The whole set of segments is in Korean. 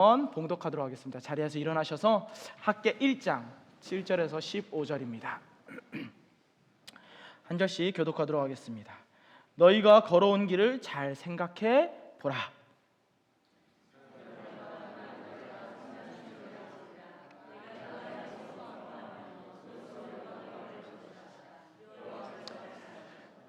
봉독하도록 하겠습니다. 자리에서 일어나셔서 학개 1장 7절에서 15절입니다. 한 절씩 교독하도록 하겠습니다. 너희가 걸어온 길을 잘 생각해 보라.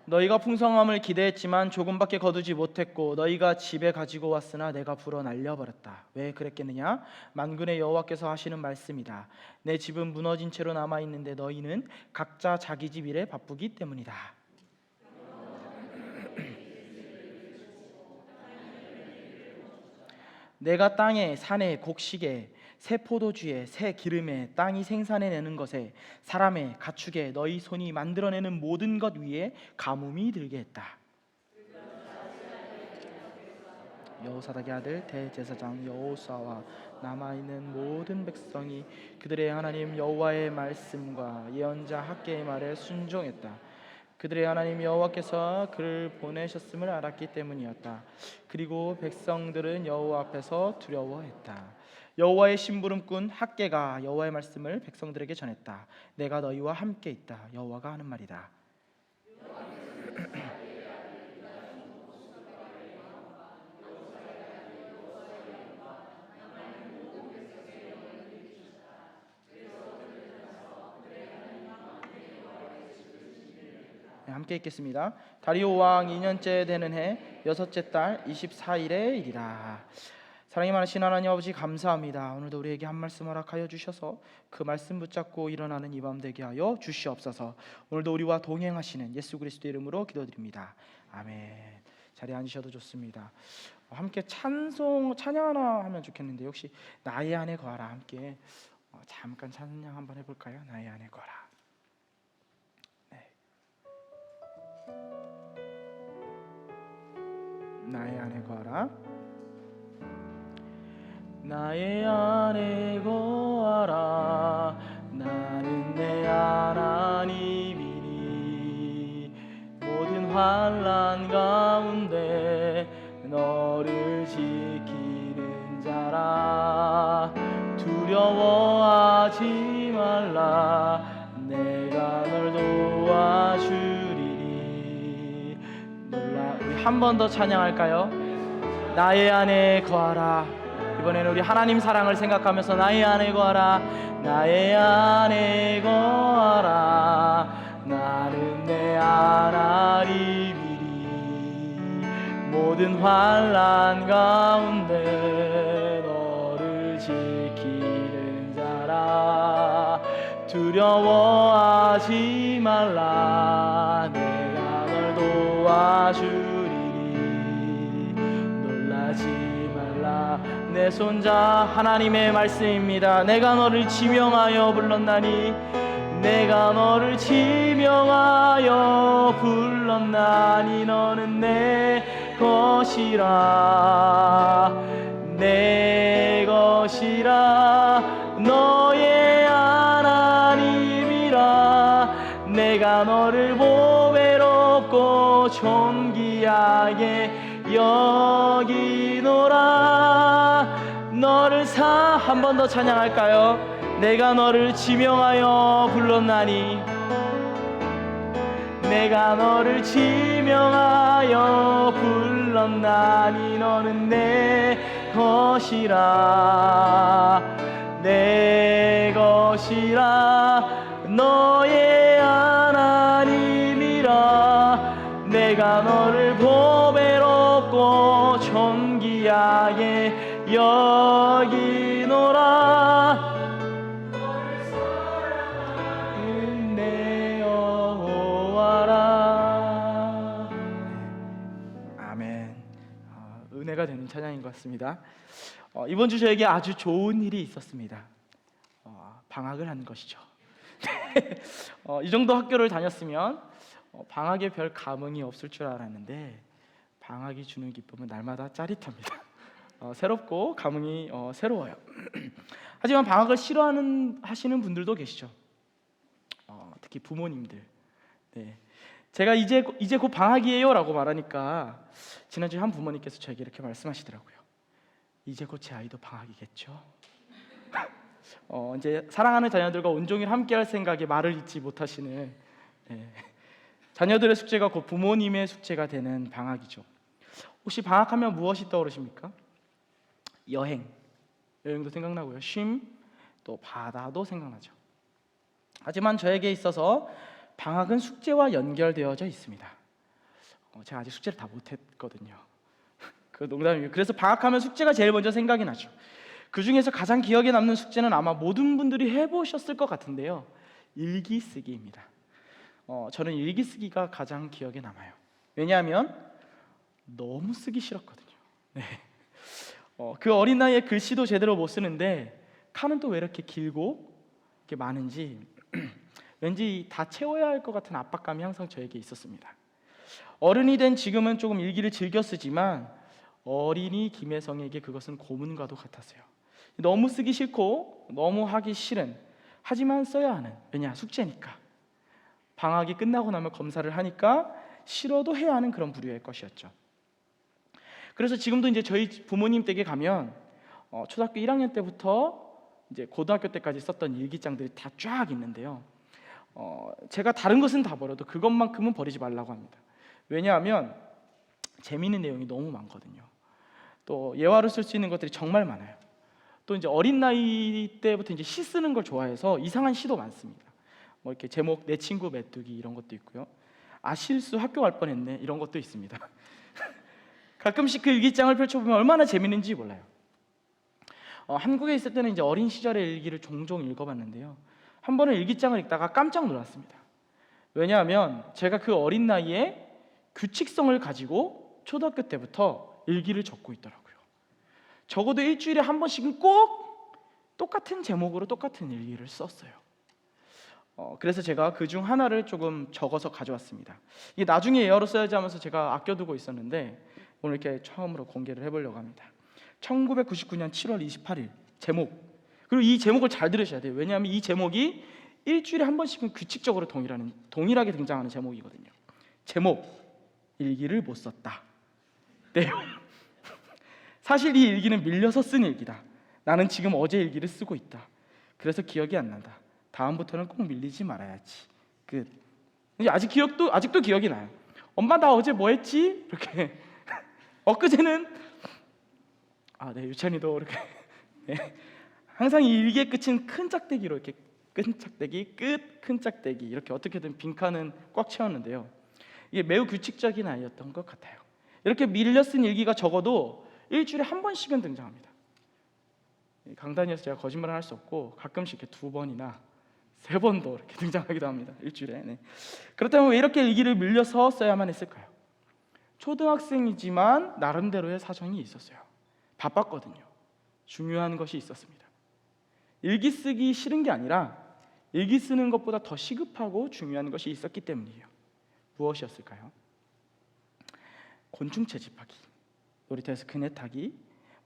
너희가 풍성함을 기대했지만 조금밖에 거두지 못했고 너희가 집에 가지고 왔으나 내가 불어 날려버렸다. 왜 그랬겠느냐? 만군의 여호와께서 하시는 말씀이다. 내 집은 무너진 채로 남아있는데 너희는 각자 자기 집 일에 바쁘기 때문이다. 내가 땅에 산에 곡식에 새 포도주에 새 기름에 땅이 생산해내는 것에 사람의 가축에 너희 손이 만들어내는 모든 것 위에 가뭄이 들게 했다. 여호사닥의 아들 대제사장 여호수아와 남아있는 모든 백성이 그들의 하나님 여호와의 말씀과 예언자 학개의 말에 순종했다. 그들의 하나님 여호와께서 그를 보내셨음을 알았기 때문이었다. 그리고 백성들은 여호와 앞에서 두려워했다. 여호와의 심부름꾼 학개가 여호와의 말씀을 백성들에게 전했다. 내가 너희와 함께 있다. 여호와가 하는 말이다. 함께 읽겠습니다. 다리오 왕 2년째 되는 해 여섯째 달 24일의 일이라. 사랑이 많으신 하나님 아버지 감사합니다. 오늘도 우리에게 한 말씀 허락하여 주셔서 그 말씀 붙잡고 일어나는 이 밤 되게 하여 주시옵소서. 오늘도 우리와 동행하시는 예수 그리스도 이름으로 기도드립니다. 아멘. 자리에 앉으셔도 좋습니다. 함께 찬양 하나 하면 좋겠는데 혹시 나의 안에 거하라 함께 잠깐 찬양 한번 해볼까요? 나의 안에 거하라. 나의 안에 거하라. 나의 안에 거하라. 나는 내 하나님이니 모든 환난 가운데 너를 지키는 자라. 두려워하지 말라. 내가 널 도와주리니. 우리 한 번 더 찬양할까요? 나의 안에 거하라. 이번에는 우리 하나님 사랑을 생각하면서 나의 안에 거하라. 나의 안에 거하라. 나는 내 하나님이니 모든 환난 가운데 너를 지키는 자라. 두려워하지 말라. 내가 널 도와주리니. 놀라지 말라. 내 손자 하나님의 말씀입니다. 내가 너를 지명하여 불렀나니 내가 너를 지명하여 불렀나니 너는 내 것이라. 내 것이라. 너의 하나님이라. 내가 너를 보배롭고 존귀하게 여기노라. 너를 한 번 더 찬양할까요? 내가 너를 지명하여 불렀나니 내가 너를 지명하여 불렀나니 너는 내 것이라. 내 것이라. 너의 하나님이라. 내가 너를 보배롭고 존귀하게 여기노라. 너를 사랑하는 내 여호와라. 아멘. 은혜가 되는 찬양인 것 같습니다. 이번 주 저에게 아주 좋은 일이 있었습니다. 방학을 한 것이죠. 이 정도 학교를 다녔으면 방학에 별 감흥이 없을 줄 알았는데 방학이 주는 기쁨은 날마다 짜릿합니다. 새롭고 감흥이 새로워요. 하지만 방학을 하시는 분들도 계시죠. 특히 부모님들. 네. 제가 이제 곧 방학이에요 라고 말하니까 지난주에 한 부모님께서 저에게 이렇게 말씀하시더라고요. 이제 곧 제 아이도 방학이겠죠. 이제 사랑하는 자녀들과 온종일 함께할 생각에 말을 잇지 못하시는 자녀들의 숙제가 곧 부모님의 숙제가 되는 방학이죠. 혹시 방학하면 무엇이 떠오르십니까? 여행도 생각나고요. 쉼, 또 바다도 생각나죠. 하지만 저에게 있어서 방학은 숙제와 연결되어져 있습니다. 제가 아직 숙제를 다 못했거든요. 그 농담이에요. 그래서 방학하면 숙제가 제일 먼저 생각이 나죠. 그 중에서 가장 기억에 남는 숙제는 아마 모든 분들이 해보셨을 것 같은데요. 일기 쓰기입니다. 저는 일기 쓰기가 가장 기억에 남아요. 왜냐하면 너무 쓰기 싫었거든요. 네. 그 어린 나이에 글씨도 제대로 못 쓰는데 칸은 또 왜 이렇게 길고 이렇게 많은지 왠지 다 채워야 할 것 같은 압박감이 항상 저에게 있었습니다. 어른이 된 지금은 조금 일기를 즐겨 쓰지만 어린이 김혜성에게 그것은 고문과도 같았어요. 너무 쓰기 싫고 너무 하기 싫은, 하지만 써야 하는, 왜냐 숙제니까. 방학이 끝나고 나면 검사를 하니까 싫어도 해야 하는 그런 부류의 것이었죠. 그래서 지금도 이제 저희 부모님 댁에 가면 초등학교 1학년 때부터 이제 고등학교 때까지 썼던 일기장들이 다 쫙 있는데요. 제가 다른 것은 다 버려도 그것만큼은 버리지 말라고 합니다. 왜냐하면 재미있는 내용이 너무 많거든요. 또 예화로 쓸 수 있는 것들이 정말 많아요. 또 이제 어린 나이 때부터 이제 시 쓰는 걸 좋아해서 이상한 시도 많습니다. 뭐 이렇게 제목 내 친구 메뚜기 이런 것도 있고요. 아 실수 학교 갈 뻔했네 이런 것도 있습니다. 가끔씩 그 일기장을 펼쳐보면 얼마나 재밌는지 몰라요. 한국에 있을 때는 이제 어린 시절의 일기를 종종 읽어봤는데요. 한 번은 일기장을 읽다가 깜짝 놀랐습니다. 왜냐하면 제가 그 어린 나이에 규칙성을 가지고 초등학교 때부터 일기를 적고 있더라고요. 적어도 일주일에 한 번씩은 꼭 똑같은 제목으로 똑같은 일기를 썼어요. 그래서 제가 그 중 하나를 조금 적어서 가져왔습니다. 이게 나중에 예어로 써야지 하면서 제가 아껴두고 있었는데 오늘 이렇게 처음으로 공개를 해보려고 합니다. 1999년 7월 28일 제목, 그리고 이 제목을 잘 들으셔야 돼요. 왜냐하면 이 제목이 일주일에 한 번씩은 규칙적으로 동일하게 등장하는 제목이거든요. 제목, 일기를 못 썼다. 내용, 사실 이 일기는 밀려서 쓴 일기다. 나는 지금 어제 일기를 쓰고 있다. 그래서 기억이 안 난다. 다음부터는 꼭 밀리지 말아야지. 끝. 아직도 기억이 나요. 엄마 나 어제 뭐 했지? 이렇게 엊그제는 유찬이도 이렇게 네. 항상 이 일기의 끝은 큰 짝대기로 이렇게 큰 짝대기, 큰 짝대기 이렇게 어떻게든 빈칸은 꽉 채웠는데요. 이게 매우 규칙적인 아이였던 것 같아요. 이렇게 밀려 쓴 일기가 적어도 일주일에 한 번씩은 등장합니다. 강단위에서 제가 거짓말을 할 수 없고 가끔씩 이렇게 2번이나 3번도 이렇게 등장하기도 합니다. 일주일에. 네. 그렇다면 왜 이렇게 일기를 밀려서 써야만 했을까요? 초등학생이지만 나름대로의 사정이 있었어요. 바빴거든요. 중요한 것이 있었습니다. 일기 쓰기 싫은 게 아니라 일기 쓰는 것보다 더 시급하고 중요한 것이 있었기 때문이에요. 무엇이었을까요? 곤충 채집하기, 놀이터에서 그네 타기,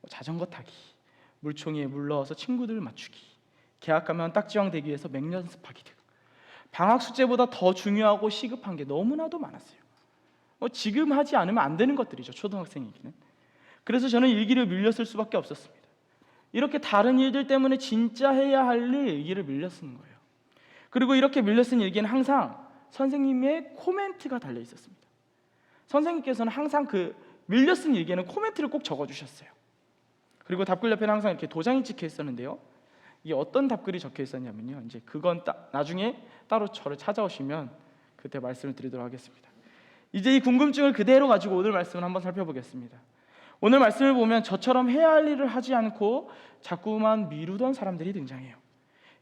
자전거 타기, 물총이에 물 넣어서 친구들 맞추기, 개학 가면 딱지왕 되기 위해서 맹연습하기 등 방학 숙제보다 더 중요하고 시급한 게 너무나도 많았어요. 지금 하지 않으면 안 되는 것들이죠. 초등학생에게는. 그래서 저는 일기를 밀려 쓸 수밖에 없었습니다. 이렇게 다른 일들 때문에 진짜 해야 할 일 일기를 밀려 쓰는 거예요. 그리고 이렇게 밀려 쓴 일기는 항상 선생님의 코멘트가 달려 있었습니다. 선생님께서는 항상 그 밀려 쓴 일기에는 코멘트를 꼭 적어주셨어요. 그리고 답글 옆에는 항상 이렇게 도장이 찍혀 있었는데요. 이게 어떤 답글이 적혀 있었냐면요. 이제 그건 나중에 따로 저를 찾아오시면 그때 말씀을 드리도록 하겠습니다. 이제 이 궁금증을 그대로 가지고 오늘 말씀을 한번 살펴보겠습니다. 오늘 말씀을 보면 저처럼 해야 할 일을 하지 않고 자꾸만 미루던 사람들이 등장해요.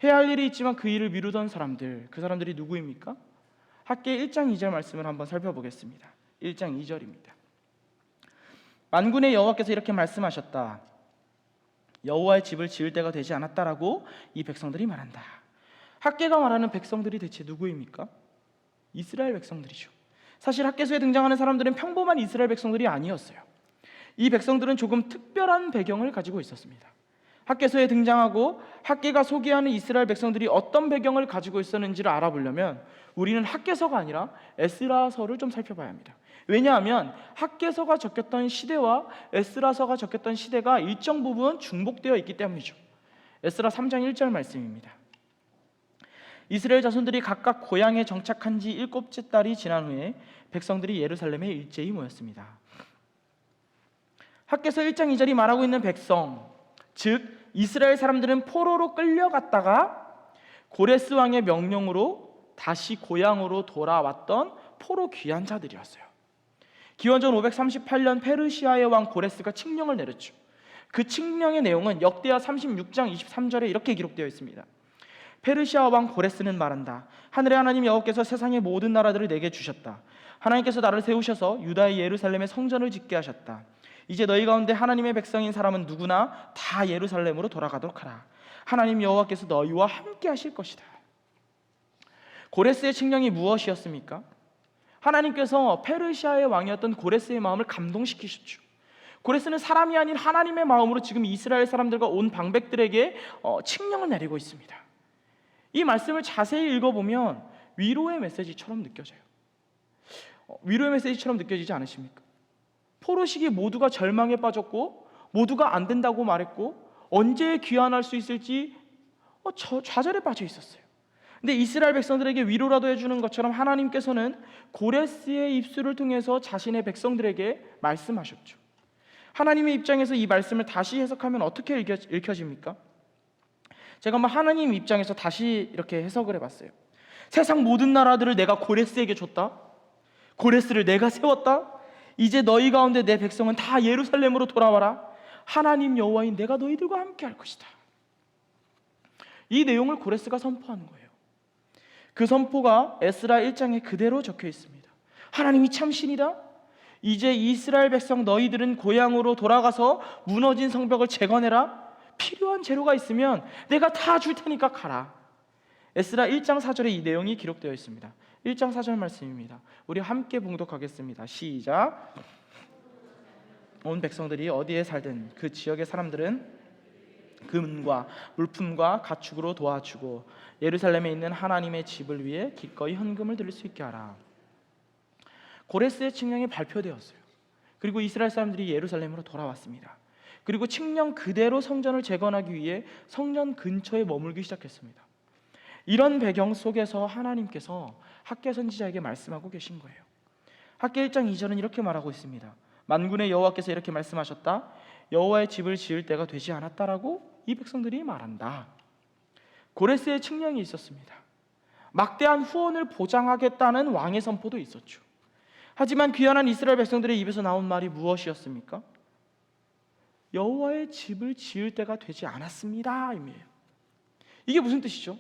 해야 할 일이 있지만 그 일을 미루던 사람들, 그 사람들이 누구입니까? 학계 1장 2절 말씀을 한번 살펴보겠습니다. 1장 2절입니다. 만군의 여호와께서 이렇게 말씀하셨다. 여호와의 집을 지을 때가 되지 않았다라고 이 백성들이 말한다. 학계가 말하는 백성들이 대체 누구입니까? 이스라엘 백성들이죠. 사실 학계서에 등장하는 사람들은 평범한 이스라엘 백성들이 아니었어요. 이 백성들은 조금 특별한 배경을 가지고 있었습니다. 학계서에 등장하고 학개가 소개하는 이스라엘 백성들이 어떤 배경을 가지고 있었는지를 알아보려면 우리는 학개서가 아니라 에스라서를 좀 살펴봐야 합니다. 왜냐하면 학개서가 적혔던 시대와 에스라서가 적혔던 시대가 일정 부분 중복되어 있기 때문이죠. 에스라 3장 1절 말씀입니다. 이스라엘 자손들이 각각 고향에 정착한 지 7째 달이 지난 후에 백성들이 예루살렘에 일제히 모였습니다. 학개서 1장 2절이 말하고 있는 백성, 즉 이스라엘 사람들은 포로로 끌려갔다가 고레스 왕의 명령으로 다시 고향으로 돌아왔던 포로 귀환 자들이었어요. 기원전 538년 페르시아의 왕 고레스가 칙령을 내렸죠. 그 칙령의 내용은 역대하 36장 23절에 이렇게 기록되어 있습니다. 페르시아 왕 고레스는 말한다. 하늘의 하나님 여호와께서 세상의 모든 나라들을 내게 주셨다. 하나님께서 나를 세우셔서 유다의 예루살렘에 성전을 짓게 하셨다. 이제 너희 가운데 하나님의 백성인 사람은 누구나 다 예루살렘으로 돌아가도록 하라. 하나님 여호와께서 너희와 함께 하실 것이다. 고레스의 칙령이 무엇이었습니까? 하나님께서 페르시아의 왕이었던 고레스의 마음을 감동시키셨죠. 고레스는 사람이 아닌 하나님의 마음으로 지금 이스라엘 사람들과 온 방백들에게 칙령을 내리고 있습니다. 이 말씀을 자세히 읽어보면 위로의 메시지처럼 느껴져요. 위로의 메시지처럼 느껴지지 않으십니까? 포로 시기 모두가 절망에 빠졌고 모두가 안 된다고 말했고 언제 귀환할 수 있을지 좌절에 빠져 있었어요. 근데 이스라엘 백성들에게 위로라도 해주는 것처럼 하나님께서는 고레스의 입술을 통해서 자신의 백성들에게 말씀하셨죠. 하나님의 입장에서 이 말씀을 다시 해석하면 어떻게 읽혀집니까? 제가 한번 하나님 입장에서 다시 이렇게 해석을 해봤어요. 세상 모든 나라들을 내가 고레스에게 줬다. 고레스를 내가 세웠다. 이제 너희 가운데 내 백성은 다 예루살렘으로 돌아와라. 하나님 여호와인 내가 너희들과 함께 할 것이다. 이 내용을 고레스가 선포하는 거예요. 그 선포가 에스라 1장에 그대로 적혀 있습니다. 하나님이 참 신이다. 이제 이스라엘 백성 너희들은 고향으로 돌아가서 무너진 성벽을 재건해라. 필요한 재료가 있으면 내가 다 줄 테니까 가라. 에스라 1장 4절에 이 내용이 기록되어 있습니다. 1장 4절 말씀입니다. 우리 함께 봉독하겠습니다. 시작. 온 백성들이 어디에 살든 그 지역의 사람들은 금과 물품과 가축으로 도와주고 예루살렘에 있는 하나님의 집을 위해 기꺼이 헌금을 드릴 수 있게 하라. 고레스의 칙령이 발표되었어요. 그리고 이스라엘 사람들이 예루살렘으로 돌아왔습니다. 그리고 칙령 그대로 성전을 재건하기 위해 성전 근처에 머물기 시작했습니다. 이런 배경 속에서 하나님께서 학개 선지자에게 말씀하고 계신 거예요. 학개 1장 2절은 이렇게 말하고 있습니다. 만군의 여호와께서 이렇게 말씀하셨다. 여호와의 집을 지을 때가 되지 않았다라고 이 백성들이 말한다. 고레스의 칙령이 있었습니다. 막대한 후원을 보장하겠다는 왕의 선포도 있었죠. 하지만 귀환한 이스라엘 백성들의 입에서 나온 말이 무엇이었습니까? 여호와의 집을 지을 때가 되지 않았습니다 임이에요. 이게 무슨 뜻이죠?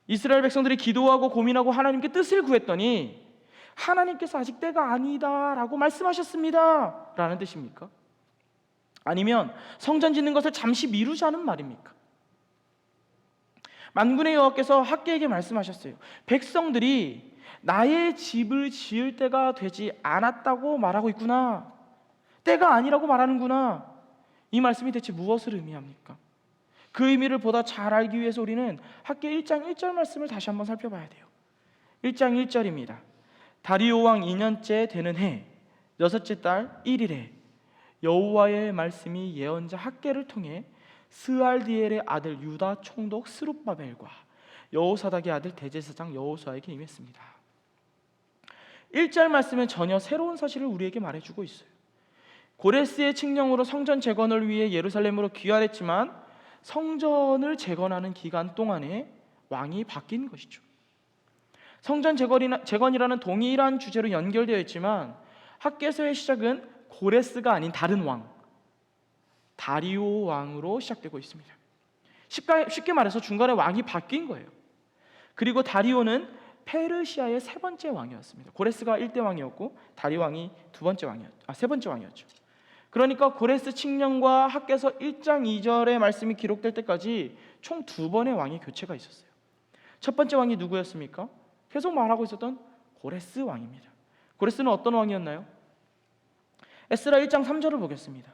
이스라엘 백성들이 기도하고 고민하고 하나님께 뜻을 구했더니 하나님께서 아직 때가 아니다라고 말씀하셨습니다 라는 뜻입니까? 아니면 성전 짓는 것을 잠시 미루자는 말입니까? 만군의 여호와께서 학개에게 말씀하셨어요. 백성들이 나의 집을 지을 때가 되지 않았다고 말하고 있구나. 때가 아니라고 말하는구나. 이 말씀이 대체 무엇을 의미합니까? 그 의미를 보다 잘 알기 위해서 우리는 학개 1장 1절 말씀을 다시 한번 살펴봐야 돼요. 1장 1절입니다. 다리오 왕 2년째 되는 해 여섯째 달 1일에 여호와의 말씀이 예언자 학개를 통해 스알디엘의 아들 유다 총독 스룹바벨과 여호사닥의 아들 대제사장 여호수아에게 임했습니다. 1절 말씀은 전혀 새로운 사실을 우리에게 말해주고 있어요. 고레스의 칙령으로 성전 재건을 위해 예루살렘으로 귀환했지만 성전을 재건하는 기간 동안에 왕이 바뀐 것이죠. 성전 재건이라는 동일한 주제로 연결되어 있지만 학개서의 시작은 고레스가 아닌 다른 왕 다리오 왕으로 시작되고 있습니다. 쉽게 말해서 중간에 왕이 바뀐 거예요. 그리고 다리오는 페르시아의 세 번째 왕이었습니다. 고레스가 1대 왕이었고 다리오 왕이 세 번째 왕이었죠. 그러니까 고레스 칙령과 학개서 1장 2절의 말씀이 기록될 때까지 총 2번의 왕의 교체가 있었어요. 첫 번째 왕이 누구였습니까? 계속 말하고 있었던 고레스 왕입니다. 고레스는 어떤 왕이었나요? 에스라 1장 3절을 보겠습니다.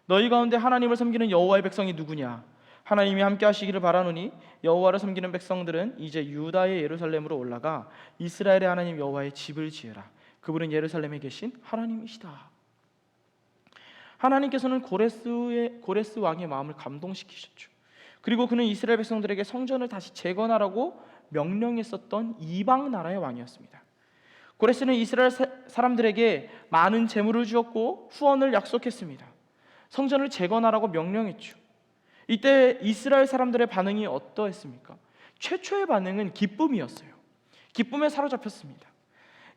너희 가운데 하나님을 섬기는 여호와의 백성이 누구냐? 하나님이 함께 하시기를 바라노니 여호와를 섬기는 백성들은 이제 유다의 예루살렘으로 올라가 이스라엘의 하나님 여호와의 집을 지으라. 그분은 예루살렘에 계신 하나님이시다. 하나님께서는 고레스 왕의 마음을 감동시키셨죠. 그리고 그는 이스라엘 백성들에게 성전을 다시 재건하라고 명령했었던 이방 나라의 왕이었습니다. 고레스는 이스라엘 사람들에게 많은 재물을 주었고 후원을 약속했습니다. 성전을 재건하라고 명령했죠. 이때 이스라엘 사람들의 반응이 어떠했습니까? 최초의 반응은 기쁨이었어요. 기쁨에 사로잡혔습니다.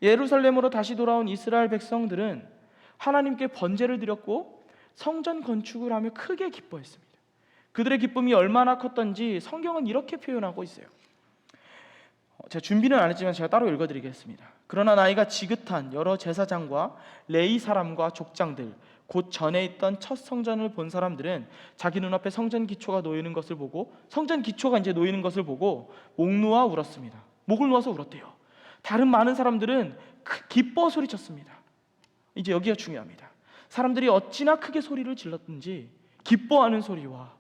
예루살렘으로 다시 돌아온 이스라엘 백성들은 하나님께 번제를 드렸고 성전 건축을 하며 크게 기뻐했습니다. 그들의 기쁨이 얼마나 컸던지 성경은 이렇게 표현하고 있어요. 제가 준비는 안 했지만 제가 따로 읽어드리겠습니다. 그러나 나이가 지긋한 여러 제사장과 레위 사람과 족장들 곧 전에 있던 첫 성전을 본 사람들은 자기 눈앞에 성전 기초가 놓이는 것을 보고 목 놓아 울었습니다. 목을 놓아서 울었대요. 다른 많은 사람들은 기뻐 소리쳤습니다. 이제 여기가 중요합니다. 사람들이 어찌나 크게 소리를 질렀든지 기뻐하는 소리와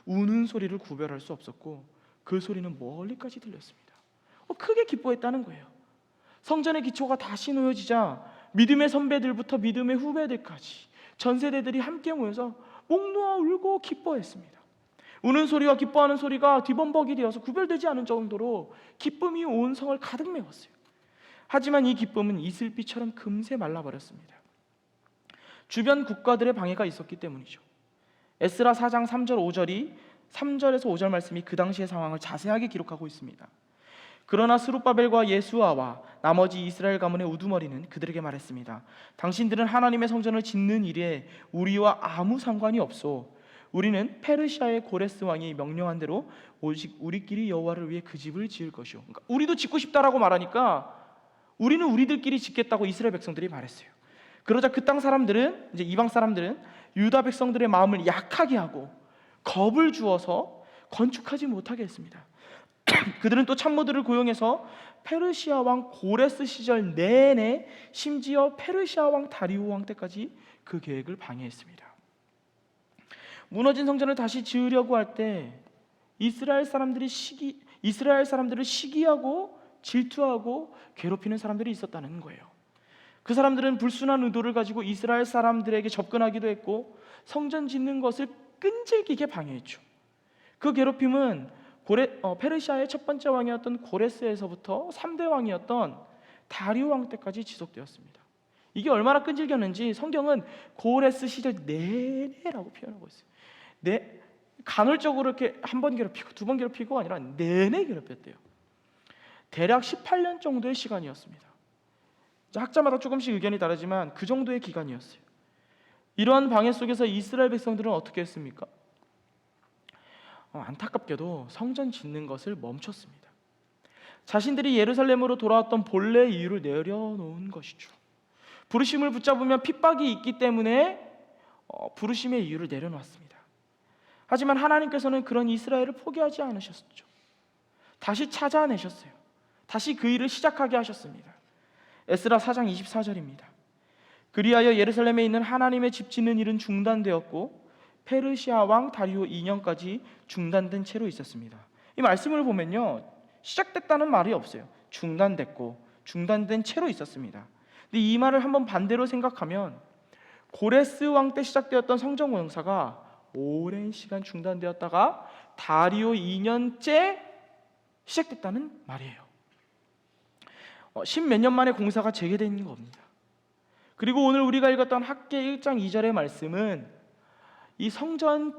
우는 소리를 구별할 수 없었고 그 소리는 멀리까지 들렸습니다. 크게 기뻐했다는 거예요. 성전의 기초가 다시 놓여지자 믿음의 선배들부터 믿음의 후배들까지 전 세대들이 함께 모여서 목 놓아 울고 기뻐했습니다. 우는 소리와 기뻐하는 소리가 뒤범벅이 되어서 구별되지 않은 정도로 기쁨이 온 성을 가득 메웠어요. 하지만 이 기쁨은 이슬비처럼 금세 말라버렸습니다. 주변 국가들의 방해가 있었기 때문이죠. 에스라 4장 3절 3절에서 5절 말씀이 그 당시의 상황을 자세하게 기록하고 있습니다. 그러나 스룹바벨과 예수아와 나머지 이스라엘 가문의 우두머리는 그들에게 말했습니다. 당신들은 하나님의 성전을 짓는 일에 우리와 아무 상관이 없소. 우리는 페르시아의 고레스 왕이 명령한 대로 오직 우리끼리 여호와를 위해 그 집을 지을 것이오. 그러니까 우리도 짓고 싶다라고 말하니까 우리는 우리들끼리 짓겠다고 이스라엘 백성들이 말했어요. 그러자 그 땅 사람들은, 이제 이방 사람들은 유다 백성들의 마음을 약하게 하고 겁을 주어서 건축하지 못하게 했습니다. 그들은 또 참모들을 고용해서 페르시아 왕 고레스 시절 내내 심지어 페르시아 왕 다리오 왕 때까지 그 계획을 방해했습니다. 무너진 성전을 다시 지으려고 할 때 이스라엘 사람들을 시기하고 질투하고 괴롭히는 사람들이 있었다는 거예요. 그 사람들은 불순한 의도를 가지고 이스라엘 사람들에게 접근하기도 했고 성전 짓는 것을 끈질기게 방해했죠. 그 괴롭힘은 페르시아의 첫 번째 왕이었던 고레스에서부터 3대 왕이었던 다리오 왕 때까지 지속되었습니다. 이게 얼마나 끈질겼는지 성경은 고레스 시절 내내라고 표현하고 있어요. 간헐적으로 이렇게 한 번 괴롭히고 두 번 괴롭히고 아니라 내내 괴롭혔대요. 대략 18년 정도의 시간이었습니다. 학자마다 조금씩 의견이 다르지만 그 정도의 기간이었어요. 이러한 방해 속에서 이스라엘 백성들은 어떻게 했습니까? 안타깝게도 성전 짓는 것을 멈췄습니다. 자신들이 예루살렘으로 돌아왔던 본래 이유를 내려놓은 것이죠. 부르심을 붙잡으면 핍박이 있기 때문에 부르심의 이유를 내려놓았습니다. 하지만 하나님께서는 그런 이스라엘을 포기하지 않으셨죠. 다시 찾아내셨어요. 다시 그 일을 시작하게 하셨습니다. 에스라 4장 24절입니다. 그리하여 예루살렘에 있는 하나님의 집 짓는 일은 중단되었고 페르시아 왕 다리오 2년까지 중단된 채로 있었습니다. 이 말씀을 보면요, 시작됐다는 말이 없어요. 중단됐고 중단된 채로 있었습니다. 근데 이 말을 한번 반대로 생각하면 고레스 왕 때 시작되었던 성전 공사가 오랜 시간 중단되었다가 다리오 2년째 시작됐다는 말이에요. 10몇 년 만에 공사가 재개된 겁니다. 그리고 오늘 우리가 읽었던 학개 1장 2절의 말씀은 이 성전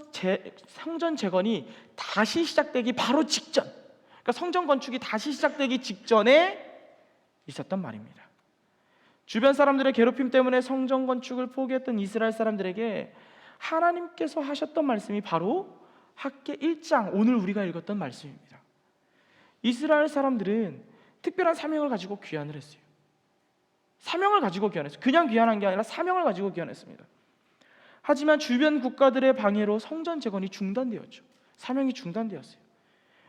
재건이 다시 시작되기 바로 직전, 그러니까 성전 건축이 다시 시작되기 직전에 있었던 말입니다. 주변 사람들의 괴롭힘 때문에 성전 건축을 포기했던 이스라엘 사람들에게 하나님께서 하셨던 말씀이 바로 학개 1장, 오늘 우리가 읽었던 말씀입니다. 이스라엘 사람들은 특별한 사명을 가지고 귀환을 했어요. 사명을 가지고 귀환했어요. 그냥 귀환한 게 아니라 사명을 가지고 귀환했습니다. 하지만 주변 국가들의 방해로 성전 재건이 중단되었죠. 사명이 중단되었어요.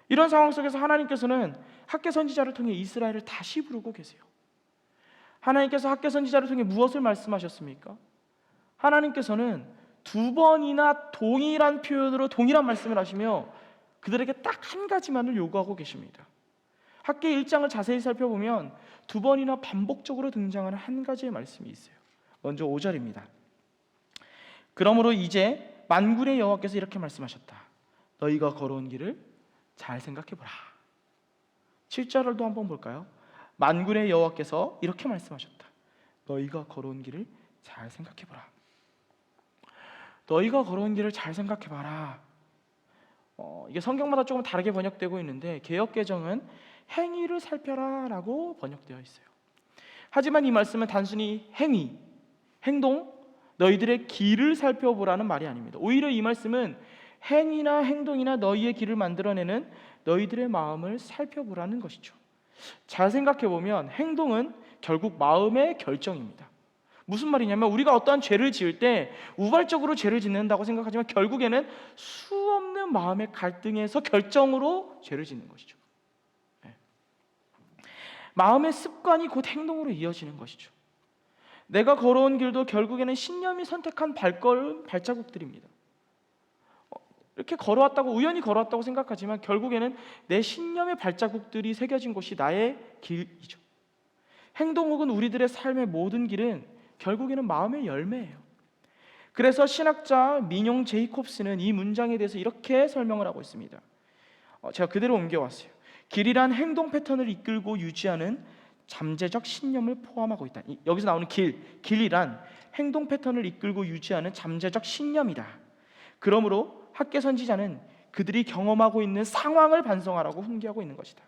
이런 상황 속에서 하나님께서는 학개 선지자를 통해 이스라엘을 다시 부르고 계세요. 하나님께서 학개 선지자를 통해 무엇을 말씀하셨습니까? 하나님께서는 두 번이나 동일한 표현으로 동일한 말씀을 하시며 그들에게 딱 한 가지만을 요구하고 계십니다. 학계 1장을 자세히 살펴보면 두 번이나 반복적으로 등장하는 한 가지의 말씀이 있어요. 먼저 5절입니다. 그러므로 이제 만군의 여호와께서 이렇게 말씀하셨다. 너희가 걸어온 길을 잘 생각해보라. 7절을 또 한번 볼까요? 만군의 여호와께서 이렇게 말씀하셨다. 너희가 걸어온 길을 잘 생각해보라. 너희가 걸어온 길을 잘 생각해봐라. 이게 성경마다 조금 다르게 번역되고 있는데 개역개정은 행위를 살펴라 라고 번역되어 있어요. 하지만 이 말씀은 단순히 행위, 행동, 너희들의 길을 살펴보라는 말이 아닙니다. 오히려 이 말씀은 행위나 행동이나 너희의 길을 만들어내는 너희들의 마음을 살펴보라는 것이죠. 잘 생각해보면 행동은 결국 마음의 결정입니다. 무슨 말이냐면 우리가 어떠한 죄를 지을 때 우발적으로 죄를 짓는다고 생각하지만 결국에는 수없는 마음의 갈등에서 결정으로 죄를 짓는 것이죠. 마음의 습관이 곧 행동으로 이어지는 것이죠. 내가 걸어온 길도 결국에는 신념이 선택한 발자국들입니다. 이렇게 걸어왔다고 우연히 걸어왔다고 생각하지만 결국에는 내 신념의 발자국들이 새겨진 곳이 나의 길이죠. 행동 혹은 우리들의 삶의 모든 길은 결국에는 마음의 열매예요. 그래서 신학자 민용 제이콥스는 이 문장에 대해서 이렇게 설명을 하고 있습니다. 제가 그대로 옮겨왔어요. 길이란 행동 패턴을 이끌고 유지하는 잠재적 신념을 포함하고 있다. 여기서 나오는 길이란 행동 패턴을 이끌고 유지하는 잠재적 신념이다. 그러므로 학계 선지자는 그들이 경험하고 있는 상황을 반성하라고 훈계하고 있는 것이다.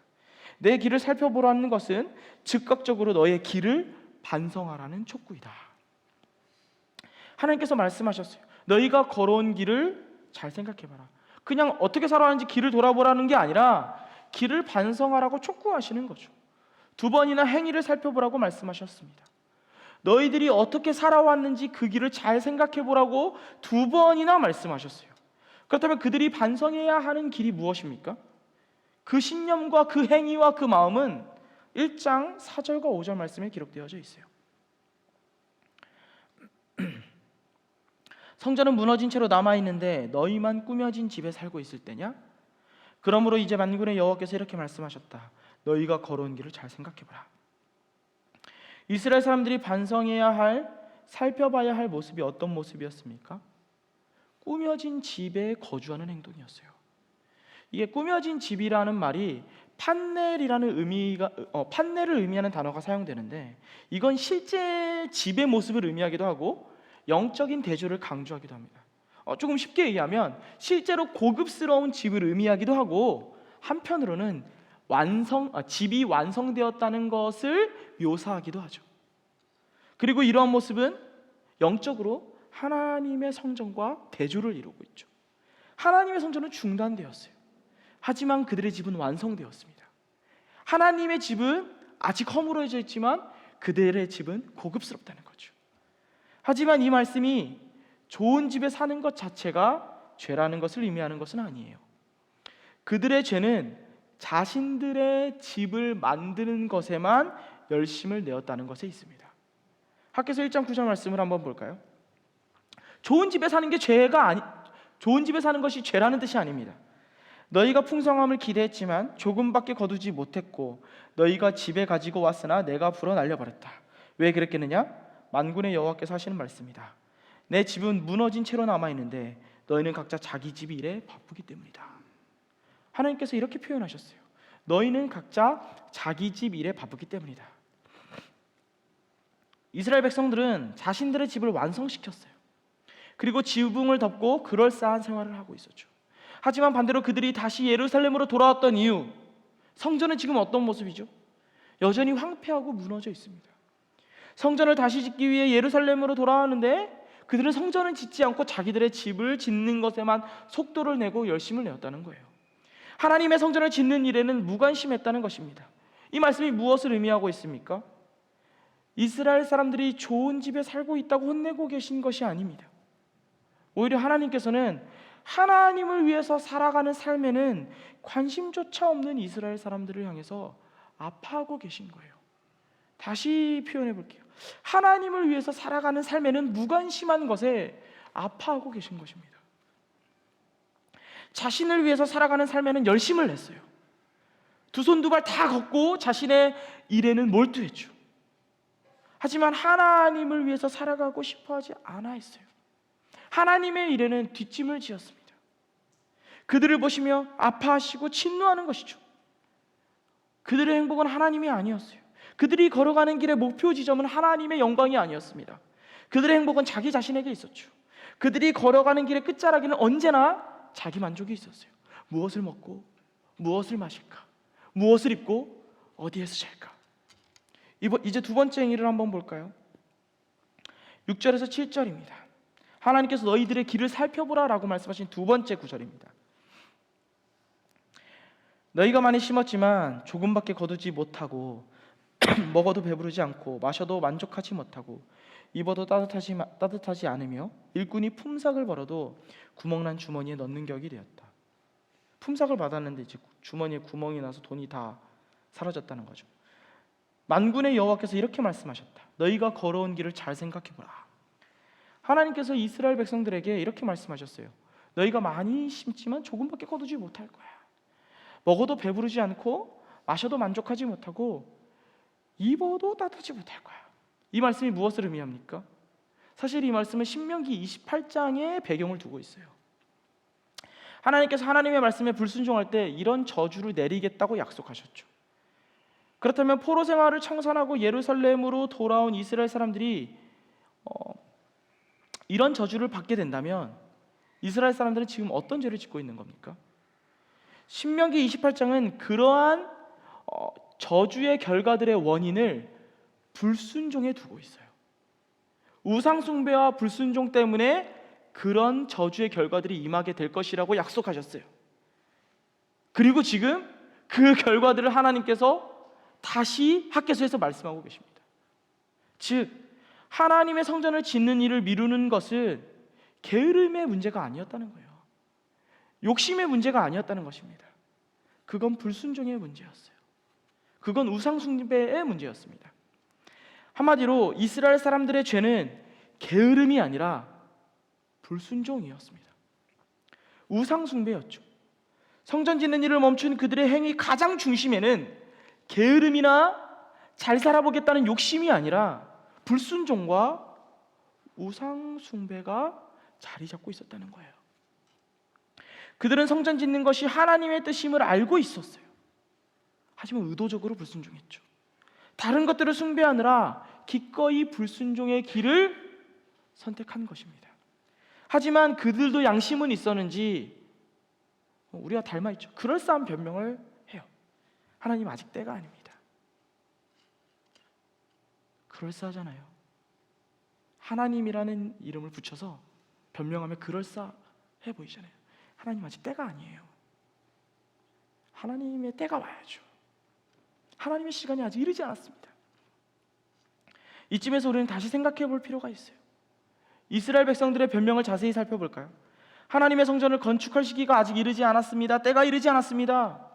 내 길을 살펴보라는 것은 즉각적으로 너의 길을 반성하라는 촉구이다. 하나님께서 말씀하셨어요. 너희가 걸어온 길을 잘 생각해봐라. 그냥 어떻게 살아왔는지 길을 돌아보라는 게 아니라 길을 반성하라고 촉구하시는 거죠. 두 번이나 행위를 살펴보라고 말씀하셨습니다. 너희들이 어떻게 살아왔는지 그 길을 잘 생각해보라고 두 번이나 말씀하셨어요. 그렇다면 그들이 반성해야 하는 길이 무엇입니까? 그 신념과 그 행위와 그 마음은 1장 4절과 5절 말씀에 기록되어져 있어요. 성전은 무너진 채로 남아있는데 너희만 꾸며진 집에 살고 있을 때냐? 그러므로 이제 만군의 여호와께서 이렇게 말씀하셨다. 너희가 걸어온 길을 잘 생각해보라. 이스라엘 사람들이 반성해야 할, 살펴봐야 할 모습이 어떤 모습이었습니까? 꾸며진 집에 거주하는 행동이었어요. 이게 꾸며진 집이라는 말이 판넬이라는 판넬을 의미하는 단어가 사용되는데 이건 실제 집의 모습을 의미하기도 하고 영적인 대조를 강조하기도 합니다. 조금 쉽게 얘기하면 실제로 고급스러운 집을 의미하기도 하고 한편으로는 집이 완성되었다는 것을 묘사하기도 하죠. 그리고 이러한 모습은 영적으로 하나님의 성전과 대조를 이루고 있죠. 하나님의 성전은 중단되었어요. 하지만 그들의 집은 완성되었습니다. 하나님의 집은 아직 허물어져 있지만 그들의 집은 고급스럽다는 거죠. 하지만 이 말씀이 좋은 집에 사는 것 자체가 죄라는 것을 의미하는 것은 아니에요. 그들의 죄는 자신들의 집을 만드는 것에만 열심을 내었다는 것에 있습니다. 학개서 1장 9절 말씀을 한번 볼까요? 좋은 집에 사는 것이 죄라는 뜻이 아닙니다. 너희가 풍성함을 기대했지만 조금밖에 거두지 못했고 너희가 집에 가지고 왔으나 내가 불어 날려버렸다. 왜 그랬겠느냐? 만군의 여호와께서 하시는 말씀이다. 내 집은 무너진 채로 남아있는데 너희는 각자 자기 집 일에 바쁘기 때문이다. 하나님께서 이렇게 표현하셨어요. 너희는 각자 자기 집 일에 바쁘기 때문이다. 이스라엘 백성들은 자신들의 집을 완성시켰어요. 그리고 지붕을 덮고 그럴싸한 생활을 하고 있었죠. 하지만 반대로 그들이 다시 예루살렘으로 돌아왔던 이후 성전은 지금 어떤 모습이죠? 여전히 황폐하고 무너져 있습니다. 성전을 다시 짓기 위해 예루살렘으로 돌아왔는데 그들은 성전을 짓지 않고 자기들의 집을 짓는 것에만 속도를 내고 열심을 내었다는 거예요. 하나님의 성전을 짓는 일에는 무관심했다는 것입니다. 이 말씀이 무엇을 의미하고 있습니까? 이스라엘 사람들이 좋은 집에 살고 있다고 혼내고 계신 것이 아닙니다. 오히려 하나님께서는 하나님을 위해서 살아가는 삶에는 관심조차 없는 이스라엘 사람들을 향해서 아파하고 계신 거예요. 다시 표현해 볼게요. 하나님을 위해서 살아가는 삶에는 무관심한 것에 아파하고 계신 것입니다. 자신을 위해서 살아가는 삶에는 열심을 냈어요. 두 손 두 발 다 걷고 자신의 일에는 몰두했죠. 하지만 하나님을 위해서 살아가고 싶어하지 않아 했어요. 하나님의 일에는 뒷짐을 지었습니다. 그들을 보시며 아파하시고 침노하는 것이죠. 그들의 행복은 하나님이 아니었어요. 그들이 걸어가는 길의 목표 지점은 하나님의 영광이 아니었습니다. 그들의 행복은 자기 자신에게 있었죠. 그들이 걸어가는 길의 끝자락에는 언제나 자기 만족이 있었어요. 무엇을 먹고 무엇을 마실까? 무엇을 입고 어디에서 잘까? 이제 두 번째 행위를 한번 볼까요? 6절에서 7절입니다. 하나님께서 너희들의 길을 살펴보라 라고 말씀하신 두 번째 구절입니다. 너희가 많이 심었지만 조금밖에 거두지 못하고 먹어도 배부르지 않고 마셔도 만족하지 못하고 입어도 따뜻하지 않으며 일꾼이 품삯을 벌어도 구멍난 주머니에 넣는 격이 되었다. 품삯을 받았는데 이제 주머니에 구멍이 나서 돈이 다 사라졌다는 거죠. 만군의 여호와께서 이렇게 말씀하셨다. 너희가 걸어온 길을 잘 생각해보라. 하나님께서 이스라엘 백성들에게 이렇게 말씀하셨어요. 너희가 많이 심지만 조금밖에 거두지 못할 거야. 먹어도 배부르지 않고 마셔도 만족하지 못하고 입어도 따뜻하지 못할 거야. 이 말씀이 무엇을 의미합니까? 사실 이 말씀은 신명기 28장의 배경을 두고 있어요. 하나님께서 하나님의 말씀에 불순종할 때 이런 저주를 내리겠다고 약속하셨죠. 그렇다면 포로 생활을 청산하고 예루살렘으로 돌아온 이스라엘 사람들이 이런 저주를 받게 된다면 이스라엘 사람들은 지금 어떤 죄를 짓고 있는 겁니까? 신명기 28장은 그러한 저주의 결과들의 원인을 불순종에 두고 있어요. 우상 숭배와 불순종 때문에 그런 저주의 결과들이 임하게 될 것이라고 약속하셨어요. 그리고 지금 그 결과들을 하나님께서 다시 학개서에서 말씀하고 계십니다. 즉 하나님의 성전을 짓는 일을 미루는 것은 게으름의 문제가 아니었다는 거예요. 욕심의 문제가 아니었다는 것입니다. 그건 불순종의 문제였어요. 그건 우상 숭배의 문제였습니다. 한마디로 이스라엘 사람들의 죄는 게으름이 아니라 불순종이었습니다. 우상 숭배였죠. 성전 짓는 일을 멈춘 그들의 행위 가장 중심에는 게으름이나 잘 살아보겠다는 욕심이 아니라 불순종과 우상 숭배가 자리 잡고 있었다는 거예요. 그들은 성전 짓는 것이 하나님의 뜻임을 알고 있었어요. 하지만 의도적으로 불순종했죠. 다른 것들을 숭배하느라 기꺼이 불순종의 길을 선택한 것입니다. 하지만 그들도 양심은 있었는지 우리가 닮아있죠. 그럴싸한 변명을 해요. 하나님 아직 때가 아닙니다. 그럴싸하잖아요. 하나님이라는 이름을 붙여서 변명하면 그럴싸해 보이잖아요. 하나님 아직 때가 아니에요. 하나님의 때가 와야죠. 하나님의 시간이 아직 이르지 않았습니다. 이쯤에서 우리는 다시 생각해 볼 필요가 있어요. 이스라엘 백성들의 변명을 자세히 살펴볼까요? 하나님의 성전을 건축할 시기가 아직 이르지 않았습니다. 때가 이르지 않았습니다.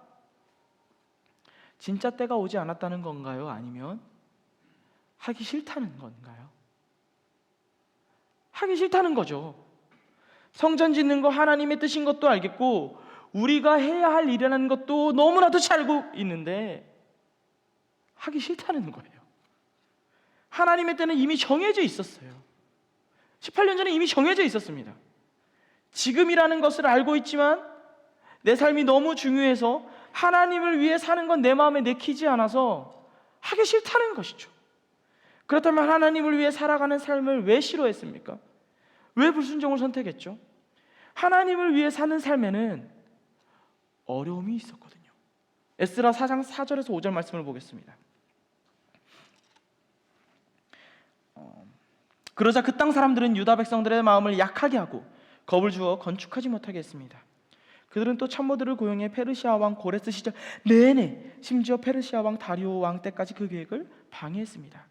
진짜 때가 오지 않았다는 건가요? 아니면 하기 싫다는 건가요? 하기 싫다는 거죠. 성전 짓는 거 하나님의 뜻인 것도 알겠고 우리가 해야 할 일이라는 것도 너무나도 잘 알고 있는데 하기 싫다는 거예요. 하나님의 때는 이미 정해져 있었어요. 18년 전에 이미 정해져 있었습니다. 지금이라는 것을 알고 있지만 내 삶이 너무 중요해서 하나님을 위해 사는 건 내 마음에 내키지 않아서 하기 싫다는 것이죠. 그렇다면 하나님을 위해 살아가는 삶을 왜 싫어했습니까? 왜 불순종을 선택했죠? 하나님을 위해 사는 삶에는 어려움이 있었거든요. 에스라 4장 4절에서 5절 말씀을 보겠습니다. 그러자 그 땅 사람들은 유다 백성들의 마음을 약하게 하고 겁을 주어 건축하지 못하게 했습니다. 그들은 또 참모들을 고용해 페르시아 왕 고레스 시절 내내 심지어 페르시아 왕 다리오 왕 때까지 그 계획을 방해했습니다.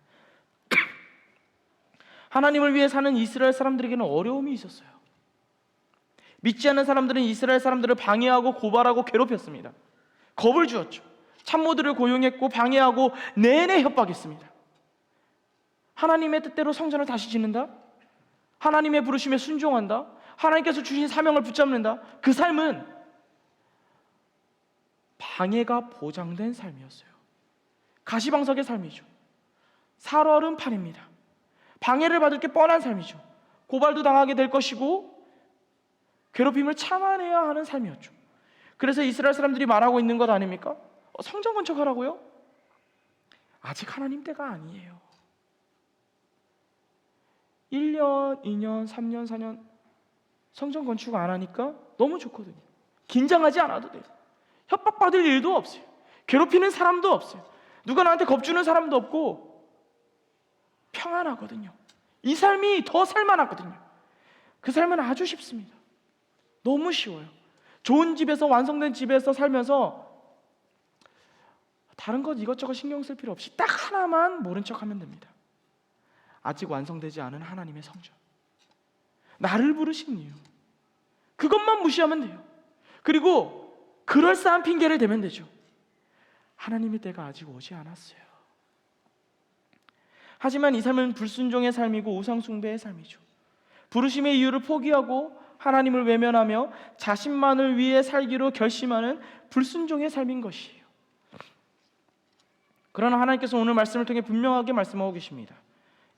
하나님을 위해 사는 이스라엘 사람들에게는 어려움이 있었어요. 믿지 않는 사람들은 이스라엘 사람들을 방해하고 고발하고 괴롭혔습니다. 겁을 주었죠. 참모들을 고용했고 방해하고 내내 협박했습니다. 하나님의 뜻대로 성전을 다시 짓는다? 하나님의 부르심에 순종한다, 하나님께서 주신 사명을 붙잡는다, 그 삶은 방해가 보장된 삶이었어요. 가시방석의 삶이죠. 살얼음 판입니다. 방해를 받을 게 뻔한 삶이죠. 고발도 당하게 될 것이고 괴롭힘을 참아내야 하는 삶이었죠. 그래서 이스라엘 사람들이 말하고 있는 것 아닙니까? 성전 건축하라고요? 아직 하나님 때가 아니에요. 1년, 2년, 3년, 4년 성전 건축 안 하니까 너무 좋거든요. 긴장하지 않아도 돼요. 협박받을 일도 없어요. 괴롭히는 사람도 없어요. 누가 나한테 겁주는 사람도 없고 평안하거든요. 이 삶이 더 살만하거든요. 그 삶은 아주 쉽습니다. 너무 쉬워요. 좋은 집에서, 완성된 집에서 살면서 다른 것 이것저것 신경 쓸 필요 없이 딱 하나만 모른 척하면 됩니다. 아직 완성되지 않은 하나님의 성전, 나를 부르신 이유, 그것만 무시하면 돼요. 그리고 그럴싸한 핑계를 대면 되죠. 하나님의 때가 아직 오지 않았어요. 하지만 이 삶은 불순종의 삶이고 우상숭배의 삶이죠. 부르심의 이유를 포기하고 하나님을 외면하며 자신만을 위해 살기로 결심하는 불순종의 삶인 것이에요. 그러나 하나님께서 오늘 말씀을 통해 분명하게 말씀하고 계십니다.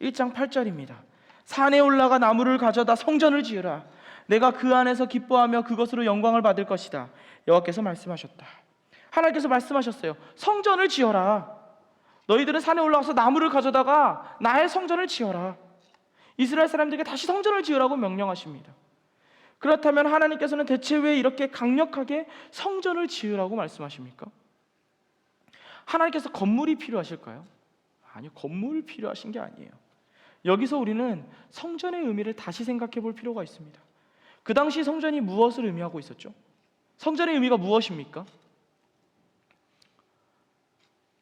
1장 8절입니다. 산에 올라가 나무를 가져다 성전을 지으라. 내가 그 안에서 기뻐하며 그것으로 영광을 받을 것이다. 여호와께서 말씀하셨다. 하나님께서 말씀하셨어요. 성전을 지어라. 너희들은 산에 올라가서 나무를 가져다가 나의 성전을 지어라. 이스라엘 사람들에게 다시 성전을 지으라고 명령하십니다. 그렇다면 하나님께서는 대체 왜 이렇게 강력하게 성전을 지으라고 말씀하십니까? 하나님께서 건물이 필요하실까요? 아니요, 건물이 필요하신 게 아니에요. 여기서 우리는 성전의 의미를 다시 생각해 볼 필요가 있습니다. 그 당시 성전이 무엇을 의미하고 있었죠? 성전의 의미가 무엇입니까?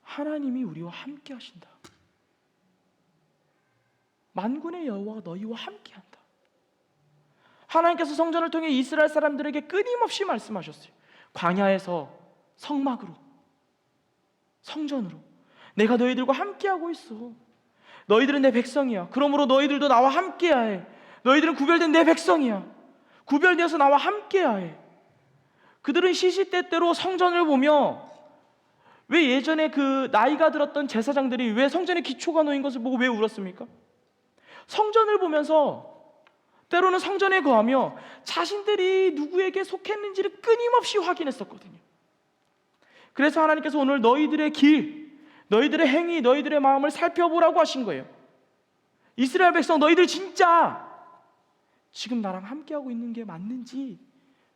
하나님이 우리와 함께 하신다. 만군의 여호와가 너희와 함께 한다. 하나님께서 성전을 통해 이스라엘 사람들에게 끊임없이 말씀하셨어요. 광야에서 성막으로, 성전으로 내가 너희들과 함께하고 있어. 너희들은 내 백성이야. 그러므로 너희들도 나와 함께해야 해. 너희들은 구별된 내 백성이야. 구별되어서 나와 함께해야 해. 그들은 시시때때로 성전을 보며, 왜 예전에 그 나이가 들었던 제사장들이 왜 성전에 기초가 놓인 것을 보고 왜 울었습니까? 성전을 보면서 때로는 성전에 거하며 자신들이 누구에게 속했는지를 끊임없이 확인했었거든요. 그래서 하나님께서 오늘 너희들의 길, 너희들의 행위, 너희들의 마음을 살펴보라고 하신 거예요. 이스라엘 백성, 너희들 진짜 지금 나랑 함께하고 있는 게 맞는지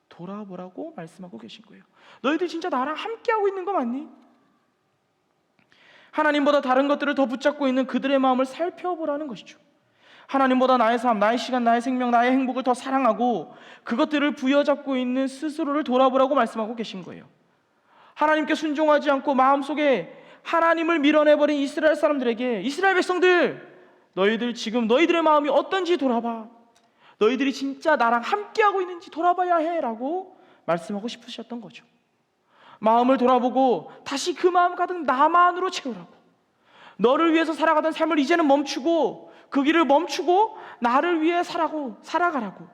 돌아보라고 말씀하고 계신 거예요. 너희들 진짜 나랑 함께하고 있는 거 맞니? 하나님보다 다른 것들을 더 붙잡고 있는 그들의 마음을 살펴보라는 것이죠. 하나님보다 나의 삶, 나의 시간, 나의 생명, 나의 행복을 더 사랑하고 그것들을 부여잡고 있는 스스로를 돌아보라고 말씀하고 계신 거예요. 하나님께 순종하지 않고 마음속에 하나님을 밀어내버린 이스라엘 사람들에게, 이스라엘 백성들, 너희들 지금 너희들의 마음이 어떤지 돌아봐. 너희들이 진짜 나랑 함께하고 있는지 돌아봐야 해 라고 말씀하고 싶으셨던 거죠. 마음을 돌아보고 다시 그 마음 가득 나만으로 채우라고. 너를 위해서 살아가던 삶을 이제는 멈추고 그 길을 멈추고 나를 위해 살아가라고.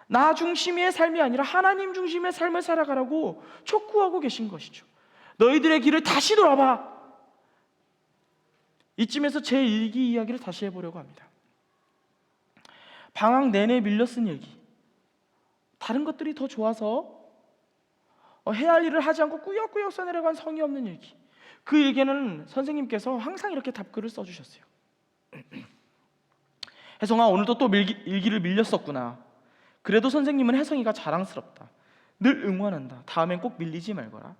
나 중심의 삶이 아니라 하나님 중심의 삶을 살아가라고 촉구하고 계신 것이죠. 너희들의 길을 다시 돌아봐. 이쯤에서 제 일기 이야기를 다시 해보려고 합니다. 방학 내내 밀려 쓴 일기. 다른 것들이 더 좋아서 해야 할 일을 하지 않고 꾸역꾸역 써내려간 성의 없는 일기. 그 일기에는 선생님께서 항상 이렇게 답글을 써주셨어요. 혜성아, 오늘도 또 일기를 밀렸었구나. 그래도 선생님은 혜성이가 자랑스럽다. 늘 응원한다. 다음엔 꼭 밀리지 말거라.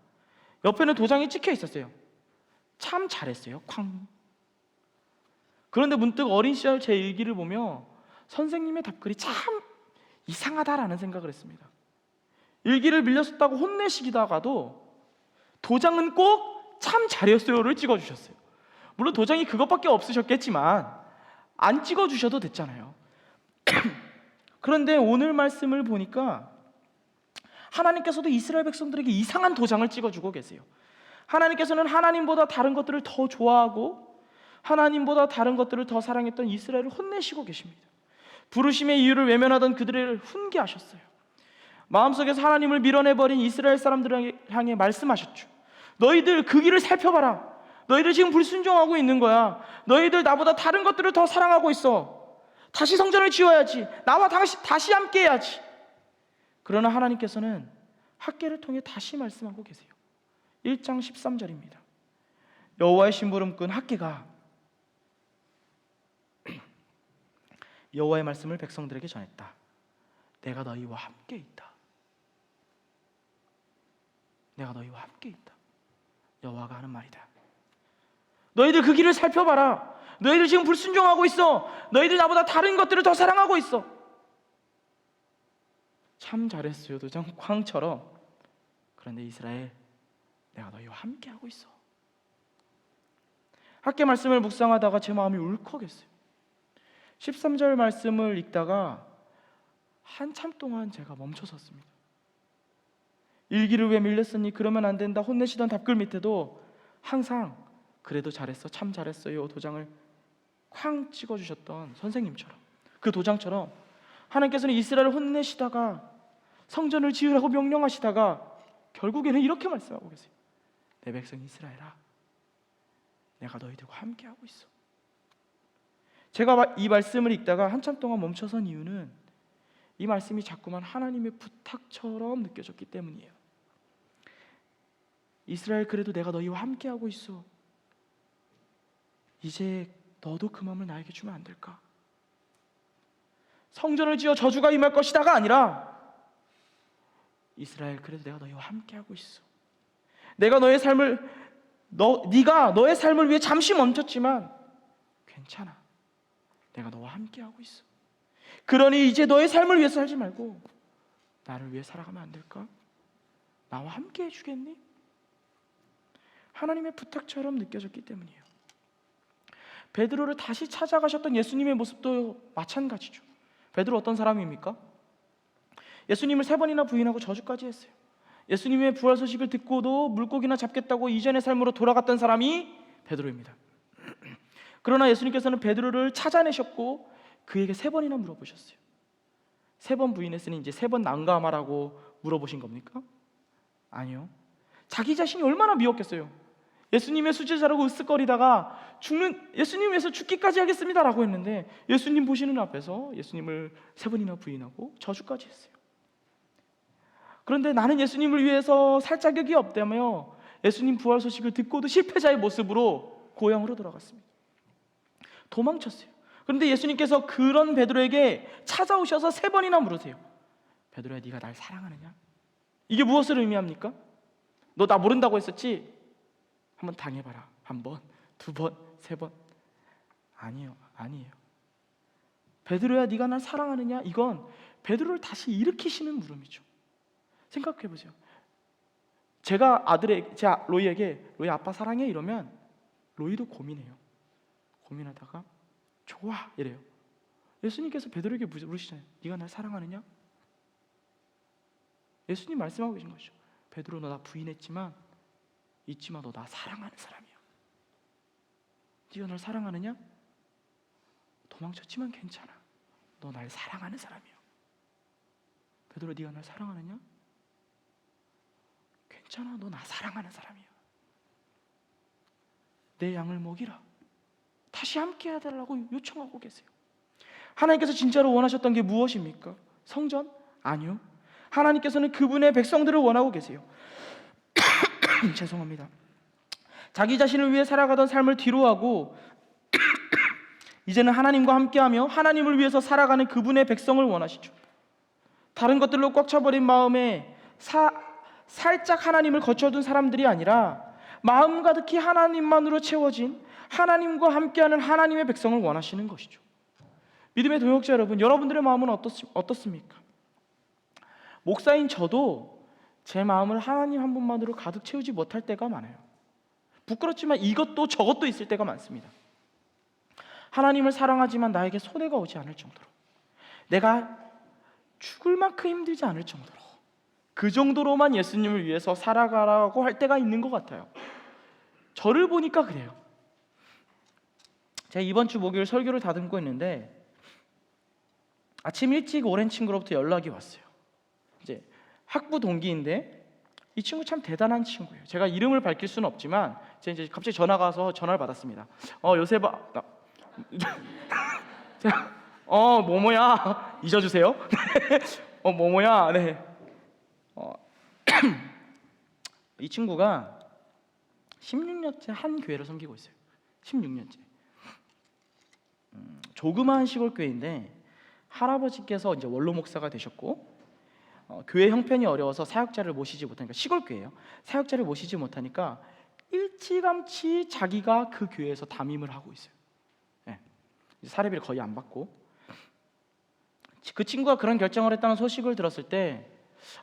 옆에는 도장이 찍혀 있었어요. 참 잘했어요. 쾅. 그런데 문득 어린 시절 제 일기를 보며 선생님의 답글이 참 이상하다라는 생각을 했습니다. 일기를 밀렸었다고 혼내시기다가도 도장은 꼭 참 잘했어요를 찍어주셨어요. 물론 도장이 그것밖에 없으셨겠지만 안 찍어주셔도 됐잖아요. 그런데 오늘 말씀을 보니까 하나님께서도 이스라엘 백성들에게 이상한 도장을 찍어주고 계세요. 하나님께서는 하나님보다 다른 것들을 더 좋아하고 하나님보다 다른 것들을 더 사랑했던 이스라엘을 혼내시고 계십니다. 부르심의 이유를 외면하던 그들을 훈계하셨어요. 마음속에서 하나님을 밀어내버린 이스라엘 사람들을 향해 말씀하셨죠. 너희들 그 길을 살펴봐라. 너희들 지금 불순종하고 있는 거야. 너희들 나보다 다른 것들을 더 사랑하고 있어. 다시 성전을 지어야지. 나와 다시 함께 해야지. 그러나 하나님께서는 학개를 통해 다시 말씀하고 계세요. 1장 13절입니다. 여호와의 심부름꾼 학개가 여호와의 말씀을 백성들에게 전했다. 내가 너희와 함께 있다. 내가 너희와 함께 있다. 여호와가 하는 말이다. 너희들 그 길을 살펴봐라. 너희들 지금 불순종하고 있어. 너희들 나보다 다른 것들을 더 사랑하고 있어. 참 잘했어요, 도장 쾅처럼. 그런데 이스라엘, 내가 너희와 함께하고 있어. 학개 말씀을 묵상하다가 제 마음이 울컥했어요. 13절 말씀을 읽다가 한참 동안 제가 멈춰섰습니다. 일기를 왜 밀렸으니 그러면 안 된다 혼내시던 답글 밑에도 항상 그래도 잘했어, 참 잘했어요 도장을 쾅 찍어주셨던 선생님처럼, 그 도장처럼 하나님께서는 이스라엘을 혼내시다가 성전을 지으라고 명령하시다가 결국에는 이렇게 말씀하고 계세요. 내 백성 이스라엘아, 내가 너희들과 함께하고 있어. 제가 이 말씀을 읽다가 한참 동안 멈춰선 이유는 이 말씀이 자꾸만 하나님의 부탁처럼 느껴졌기 때문이에요. 이스라엘, 그래도 내가 너희와 함께하고 있어. 이제 너도 그 마음을 나에게 주면 안 될까? 성전을 지어 저주가 임할 것이다가 아니라 이스라엘, 그래도 내가 너희와 함께하고 있어. 내가 네가 너의 삶을 위해 잠시 멈췄지만 괜찮아. 내가 너와 함께하고 있어. 그러니 이제 너의 삶을 위해서 살지 말고 나를 위해 살아가면 안 될까? 나와 함께 해주겠니? 하나님의 부탁처럼 느껴졌기 때문이에요. 베드로를 다시 찾아가셨던 예수님의 모습도 마찬가지죠. 베드로 어떤 사람입니까? 예수님을 3번이나 부인하고 저주까지 했어요. 예수님의 부활 소식을 듣고도 물고기나 잡겠다고 이전의 삶으로 돌아갔던 사람이 베드로입니다. 그러나 예수님께서는 베드로를 찾아내셨고 그에게 3번이나 물어보셨어요. 3번 부인했으니 이제 3번 난감하라고 물어보신 겁니까? 아니요. 자기 자신이 얼마나 미웠겠어요. 예수님의 수제자라고 으쓱거리다가 예수님 위해서 죽기까지 하겠습니다라고 했는데 예수님 보시는 앞에서 예수님을 3번이나 부인하고 저주까지 했어요. 그런데 나는 예수님을 위해서 살 자격이 없다며 예수님 부활 소식을 듣고도 실패자의 모습으로 고향으로 돌아갔습니다. 도망쳤어요. 그런데 예수님께서 그런 베드로에게 찾아오셔서 3번이나 물으세요. 베드로야, 네가 날 사랑하느냐? 이게 무엇을 의미합니까? 너 나 모른다고 했었지? 한번 당해봐라. 1번, 2번, 3번. 아니에요. 베드로야, 네가 날 사랑하느냐? 이건 베드로를 다시 일으키시는 물음이죠. 생각해보세요. 제가 로이에게 로이 아빠 사랑해? 이러면 로이도 고민해요. 고민하다가 좋아 이래요. 예수님께서 베드로에게 물으시잖아요. 네가 날 사랑하느냐? 예수님 말씀하고 계신 것이죠. 베드로, 너 나 부인했지만 잊지 마, 너 나 사랑하는 사람이야. 네가 날 사랑하느냐? 도망쳤지만 괜찮아. 너 날 사랑하는 사람이야. 베드로, 네가 날 사랑하느냐? 괜찮아, 너 나 사랑하는 사람이야. 내 양을 먹이라. 다시 함께 해달라고 요청하고 계세요. 하나님께서 진짜로 원하셨던 게 무엇입니까? 성전? 아니요. 하나님께서는 그분의 백성들을 원하고 계세요. 죄송합니다. 자기 자신을 위해 살아가던 삶을 뒤로하고 이제는 하나님과 함께하며 하나님을 위해서 살아가는 그분의 백성을 원하시죠. 다른 것들로 꽉 차버린 마음에 살짝 하나님을 거쳐둔 사람들이 아니라 마음 가득히 하나님만으로 채워진 하나님과 함께하는 하나님의 백성을 원하시는 것이죠. 믿음의 동역자 여러분, 여러분들의 마음은 어떻습니까? 목사인 저도 제 마음을 하나님 한 분만으로 가득 채우지 못할 때가 많아요. 부끄럽지만 이것도 저것도 있을 때가 많습니다. 하나님을 사랑하지만 나에게 손해가 오지 않을 정도로, 내가 죽을 만큼 힘들지 않을 정도로, 그 정도로만 예수님을 위해서 살아가라고 할 때가 있는 것 같아요. 저를 보니까 그래요. 제가 이번 주 목요일 설교를 다듬고 있는데 아침 일찍 오랜 친구로부터 연락이 왔어요. 이제 학부 동기인데 이 친구 참 대단한 친구예요. 제가 이름을 밝힐 수는 없지만 제가 이제 갑자기 전화가 와서 전화를 받았습니다. 요새 자, 뭐뭐야 잊어주세요. 뭐뭐야. 네. 이 친구가 16년째 한 교회를 섬기고 있어요. 16년째. 조그마한 시골 교회인데 할아버지께서 이제 원로 목사가 되셨고 교회 형편이 어려워서 사역자를 모시지 못하니까 시골 교회예요. 사역자를 모시지 못하니까 일찌감치 자기가 그 교회에서 담임을 하고 있어요. 네. 사례비를 거의 안 받고 그 친구가 그런 결정을 했다는 소식을 들었을 때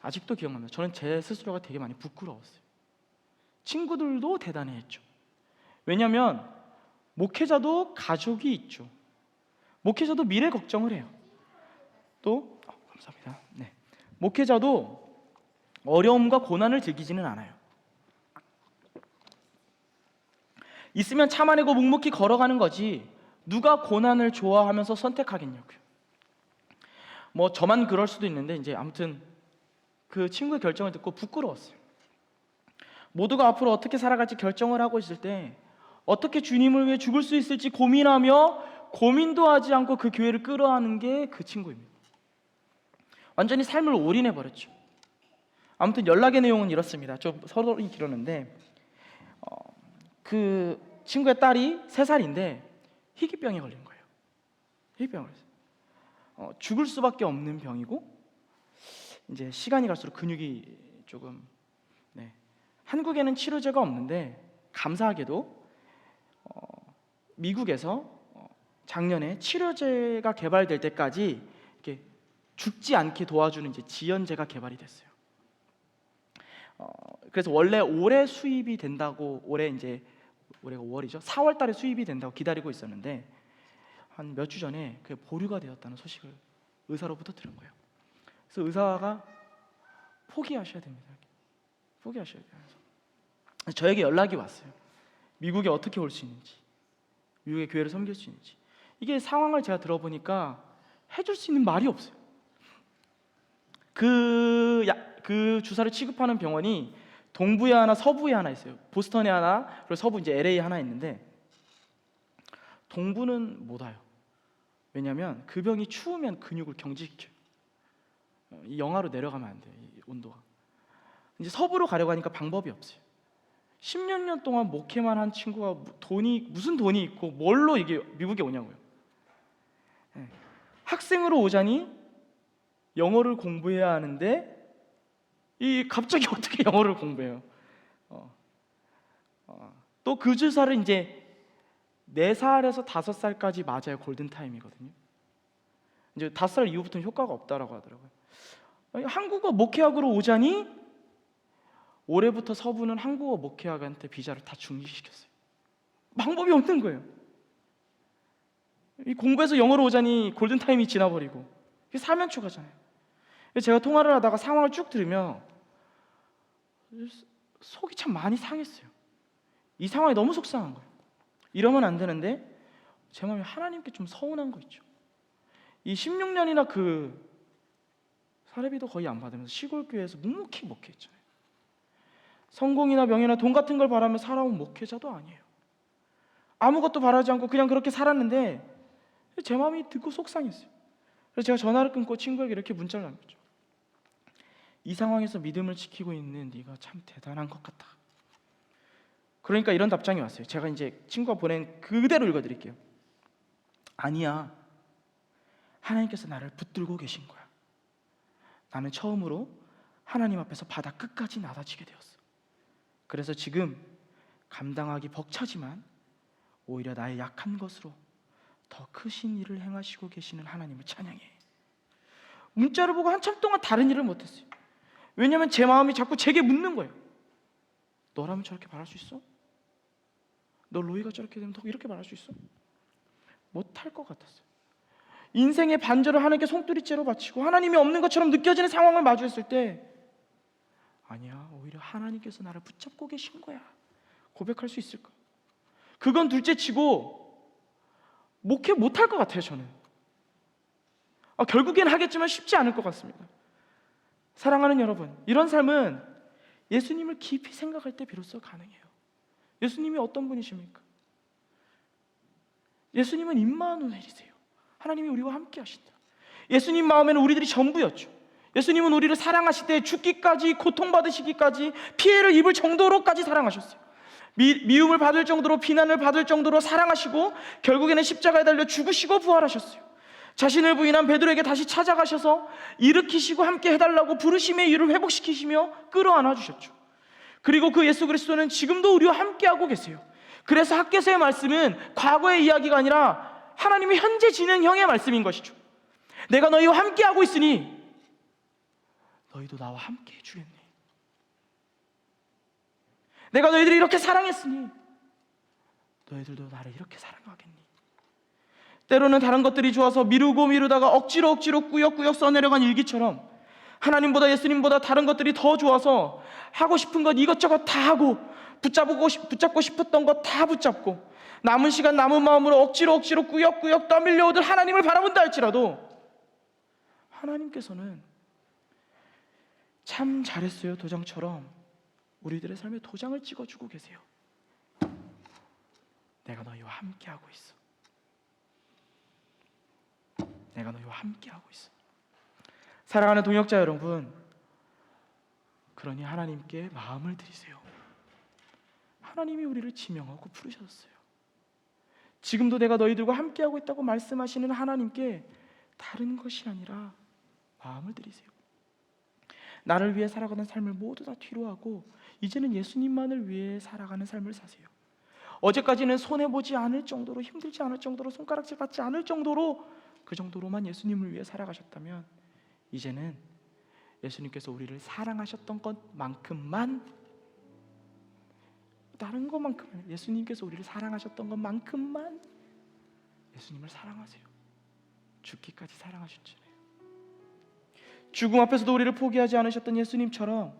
아직도 기억납니다. 저는 제 스스로가 되게 많이 부끄러웠어요. 친구들도 대단해했죠. 왜냐하면 목회자도 가족이 있죠. 목회자도 미래 걱정을 해요. 또 감사합니다. 네. 목회자도 어려움과 고난을 즐기지는 않아요. 있으면 참아내고 묵묵히 걸어가는 거지 누가 고난을 좋아하면서 선택하겠냐고요. 뭐 저만 그럴 수도 있는데 이제 아무튼 그 친구의 결정을 듣고 부끄러웠어요. 모두가 앞으로 어떻게 살아갈지 결정을 하고 있을 때 어떻게 주님을 위해 죽을 수 있을지 고민하며 고민도 하지 않고 그 교회를 끌어안은 게 그 친구입니다. 완전히 삶을 올인해 버렸죠. 아무튼 연락의 내용은 이렇습니다. 좀 서론이 길었는데 그 친구의 딸이 3살인데 희귀병에 걸린 거예요. 희귀병을 걸렸어요. 죽을 수밖에 없는 병이고 이제 시간이 갈수록 근육이 조금 한국에는 치료제가 없는데 감사하게도 미국에서 작년에 치료제가 개발될 때까지 이렇게 죽지 않게 도와주는 이제 지연제가 개발이 됐어요. 그래서 원래 올해 수입이 된다고 올해가 5월이죠. 4월달에 수입이 된다고 기다리고 있었는데 한 몇 주 전에 그 보류가 되었다는 소식을 의사로부터 들은 거예요. 그래서 의사가 포기하셔야 됩니다. 포기하셔야 돼요. 저에게 연락이 왔어요. 미국에 어떻게 올 수 있는지, 미국의 교회를 섬길 수 있는지. 이게 상황을 제가 들어보니까 해줄 수 있는 말이 없어요. 그 주사를 취급하는 병원이 동부에 하나, 서부에 하나 있어요. 보스턴에 하나, 그리고 서부 이제 LA 하나 있는데 동부는 못 와요. 왜냐하면 그 병이 추우면 근육을 경직시켜요. 이 영하로 내려가면 안 돼요. 이 온도가. 이제 서부로 가려고 하니까 방법이 없어요. 10몇 년 동안 목회만 한 친구가 무슨 돈이 있고 뭘로 이게 미국에 오냐고요. 학생으로 오자니 영어를 공부해야 하는데 갑자기 어떻게 영어를 공부해요? 또 그 주사를 이제 4살에서 5살까지 맞아야 골든 타임이거든요. 이제 5살 이후부터는 효과가 없다라고 하더라고요. 한국어 목회학으로 오자니 올해부터 서부는 한국어 목회학한테 비자를 다 중지시켰어요. 방법이 없는 거예요. 이 공부해서 영어로 오자니 골든 타임이 지나버리고 이게 사면초가잖아요. 제가 통화를 하다가 상황을 쭉 들으며 속이 참 많이 상했어요. 이 상황이 너무 속상한 거예요. 이러면 안 되는데 제 마음에 하나님께 좀 서운한 거 있죠. 이 16년이나 그 사례비도 거의 안 받으면서 시골 교회에서 묵묵히 목회했잖아요. 성공이나 명예나 돈 같은 걸 바라며 살아온 목회자도 아니에요. 아무것도 바라지 않고 그냥 그렇게 살았는데 제 마음이 듣고 속상했어요. 그래서 제가 전화를 끊고 친구에게 이렇게 문자를 남겼죠. 이 상황에서 믿음을 지키고 있는 네가 참 대단한 것 같다. 그러니까 이런 답장이 왔어요. 제가 이제 친구가 보낸 그대로 읽어드릴게요. 아니야, 하나님께서 나를 붙들고 계신 거야. 나는 처음으로 하나님 앞에서 바다 끝까지 나다지게 되었어. 그래서 지금 감당하기 벅차지만 오히려 나의 약한 것으로 더 크신 일을 행하시고 계시는 하나님을 찬양해. 문자를 보고 한참 동안 다른 일을 못했어요. 왜냐하면 제 마음이 자꾸 제게 묻는 거예요. 너라면 저렇게 말할 수 있어? 너 로이가 저렇게 되면 더 이렇게 말할 수 있어? 못할 것 같았어요. 인생의 반절을 하나님께 송두리째로 바치고 하나님이 없는 것처럼 느껴지는 상황을 마주했을 때 아니야, 오히려 하나님께서 나를 붙잡고 계신 거야 고백할 수 있을까? 그건 둘째치고 목회 못할 것 같아요. 저는 결국엔 하겠지만 쉽지 않을 것 같습니다. 사랑하는 여러분, 이런 삶은 예수님을 깊이 생각할 때 비로소 가능해요. 예수님이 어떤 분이십니까? 예수님은 임마누엘이세요. 하나님이 우리와 함께 하신다. 예수님 마음에는 우리들이 전부였죠. 예수님은 우리를 사랑하실 때 죽기까지, 고통받으시기까지, 피해를 입을 정도로까지 사랑하셨어요. 미움을 받을 정도로, 비난을 받을 정도로 사랑하시고 결국에는 십자가에 달려 죽으시고 부활하셨어요. 자신을 부인한 베드로에게 다시 찾아가셔서 일으키시고 함께 해달라고 부르심의 이유를 회복시키시며 끌어안아 주셨죠. 그리고 그 예수 그리스도는 지금도 우리와 함께하고 계세요. 그래서 학개서의 말씀은 과거의 이야기가 아니라 하나님이 현재 진행형의 말씀인 것이죠. 내가 너희와 함께하고 있으니 너희도 나와 함께 해주겠니? 내가 너희들을 이렇게 사랑했으니 너희들도 나를 이렇게 사랑하겠니? 때로는 다른 것들이 좋아서 미루다가 억지로 꾸역꾸역 써내려간 일기처럼 하나님보다 예수님보다 다른 것들이 더 좋아서 하고 싶은 것 이것저것 다 하고 붙잡고 싶었던 것 다 붙잡고 남은 시간 남은 마음으로 억지로 꾸역꾸역 떠밀려오듯 하나님을 바라본다 할지라도 하나님께서는 참 잘했어요 도장처럼 우리들의 삶에 도장을 찍어주고 계세요. 내가 너희와 함께하고 있어. 내가 너희와 함께하고 있어. 사랑하는 동역자 여러분, 그러니 하나님께 마음을 드리세요. 하나님이 우리를 지명하고 부르셨어요. 지금도 내가 너희들과 함께하고 있다고 말씀하시는 하나님께 다른 것이 아니라 마음을 드리세요. 나를 위해 살아가는 삶을 모두 다 뒤로하고 이제는 예수님만을 위해 살아가는 삶을 사세요. 어제까지는 손해보지 않을 정도로, 힘들지 않을 정도로, 손가락질 받지 않을 정도로, 그 정도로만 예수님을 위해 살아가셨다면 이제는 예수님께서 우리를 사랑하셨던 것만큼만, 다른 것만큼은, 예수님께서 우리를 사랑하셨던 것만큼만 예수님을 사랑하세요. 죽기까지 사랑하셨잖아요. 죽음 앞에서도 우리를 포기하지 않으셨던 예수님처럼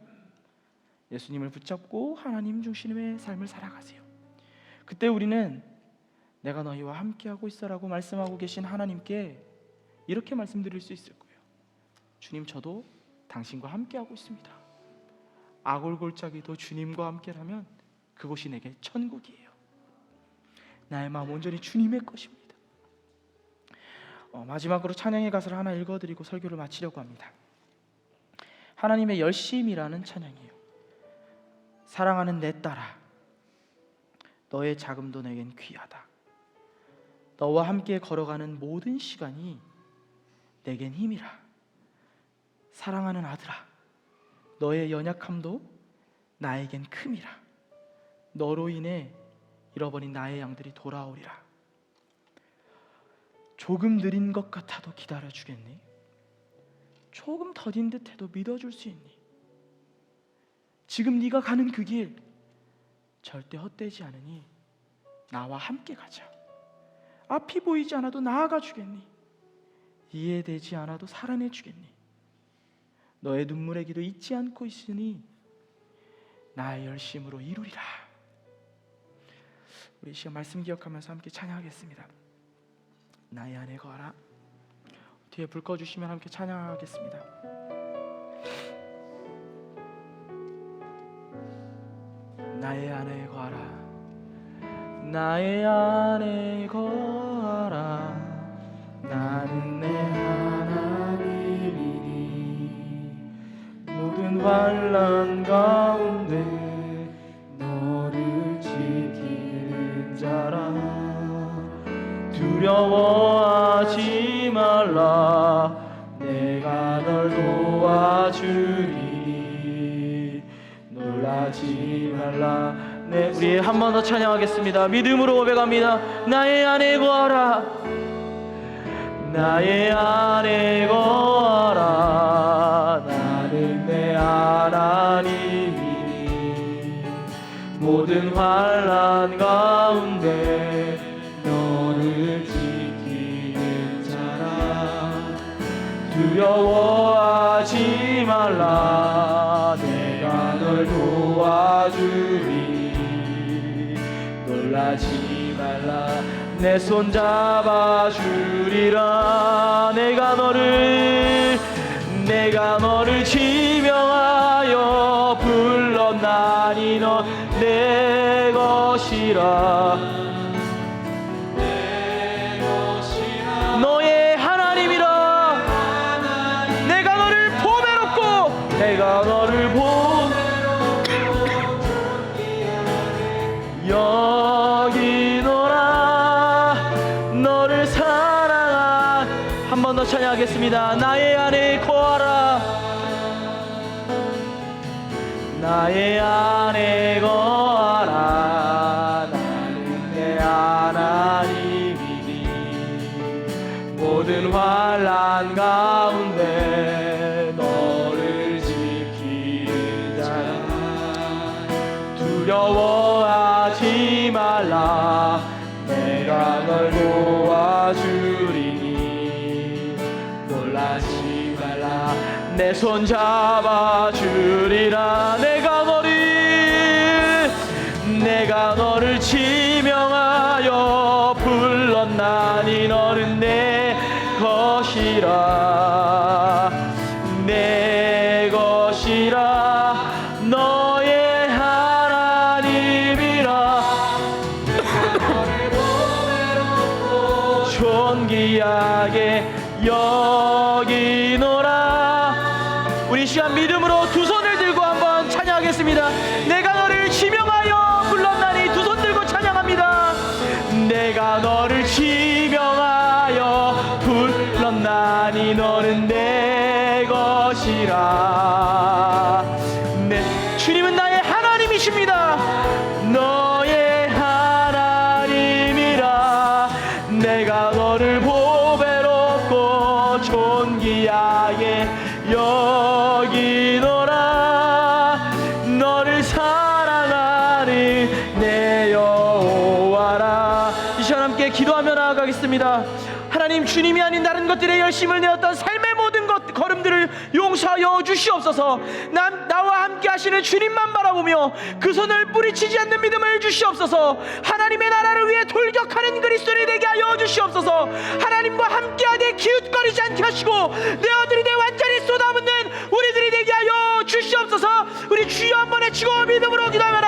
예수님을 붙잡고 하나님 중심의 삶을 살아가세요. 그때 우리는 내가 너희와 함께하고 있어라고 말씀하고 계신 하나님께 이렇게 말씀드릴 수 있을 거예요. 주님, 저도 당신과 함께하고 있습니다. 아골골짜기도 주님과 함께라면 그곳이 내게 천국이에요. 나의 마음 온전히 주님의 것입니다. 마지막으로 찬양의 가사를 하나 읽어드리고 설교를 마치려고 합니다. 하나님의 열심이라는 찬양이에요. 사랑하는 내 딸아, 너의 자금도 내겐 귀하다. 너와 함께 걸어가는 모든 시간이 내겐 힘이라. 사랑하는 아들아, 너의 연약함도 나에겐 큼이라. 너로 인해 잃어버린 나의 양들이 돌아오리라. 조금 느린 것 같아도 기다려주겠니? 조금 더딘 듯해도 믿어줄 수 있니? 지금 네가 가는 그 길 절대 헛되지 않으니 나와 함께 가자. 앞이 보이지 않아도 나아가 주겠니? 이해되지 않아도 살아내 주겠니? 너의 눈물의 길을 잊지 않고 있으니 나의 열심으로 이루리라. 우리 시간 말씀 기억하면서 함께 찬양하겠습니다. 나의 안에 거하라. 뒤에 불 꺼주시면 함께 찬양하겠습니다. 나의 안에 거하라. 나의 안에 거하라. 나는 내 하나님이니 모든 환난 가운데 너를 지키는 자라. 두려워하지 말라. 내가 널 도와주리. 놀라지 말라. 네, 우리 한 번 더 찬양하겠습니다. 믿음으로 고백합니다. 나의 안에 거하라. 나의 안에 거하라. 나는 내 하나님이니 모든 환난 가운데 너를 지키는 자라. 두려워하지 말라. 내가 널 도와주리. 놀라지 말라. 내 손 잡아주리라. 내가 너를 지명하여 불렀나니 너 내 것이라. 너의 하나님이라. 내가 너를 보배롭고 여기노라. 너를 사랑한. 한 번 더 찬양하겠습니다. 나의 안에 거하라. 나의 안에 거하라. 나는 내 하나님이니 모든 환난 가운데 너를 지키는 자야. 두려워하지 말라. 내가 널 도와주리니 놀라지 말라. 내 손 잡아주리라. 내가 너를 지명하여 불렀나니 너는 내 것이라. 내 것이라. 너의 하나님이라. 너를 보배롭고 존귀하게 여기노라. 우리 시간 믿음으로 두 손을 들고 한번 찬양하겠습니다. 내가 너를 지명하여 불렀나니. 두 손 들고 찬양합니다. 내가 너를 지명하여 불렀나니 너는 내 것이라. 주님은 나의 하나님이십니다. 너의 하나님이라. 내가 너를 보배롭고 존귀하게 여기노라. 너를 사랑하는 내 여호와라. 이 시간 함께 기도하며 나아가겠습니다. 하나님, 주님이 아닌 다른 것들에 열심을 내었던 삶의 모든 걸음들을 용서하여 주시옵소서. 나와 함께 하시는 주님만 바라보며 그 손을 뿌리치지 않는 믿음을 주시옵소서. 하나님의 나라를 위해 돌격하는 그리스도인이 되게 하여 주시옵소서. 하나님과 함께하되 기웃거리지 않게 하시고 내 어들이 내 완전히 쏟아붓는 우리들이 되게 하여 주시옵소서. 우리 주여 한번 외치고 믿음으로 기도하며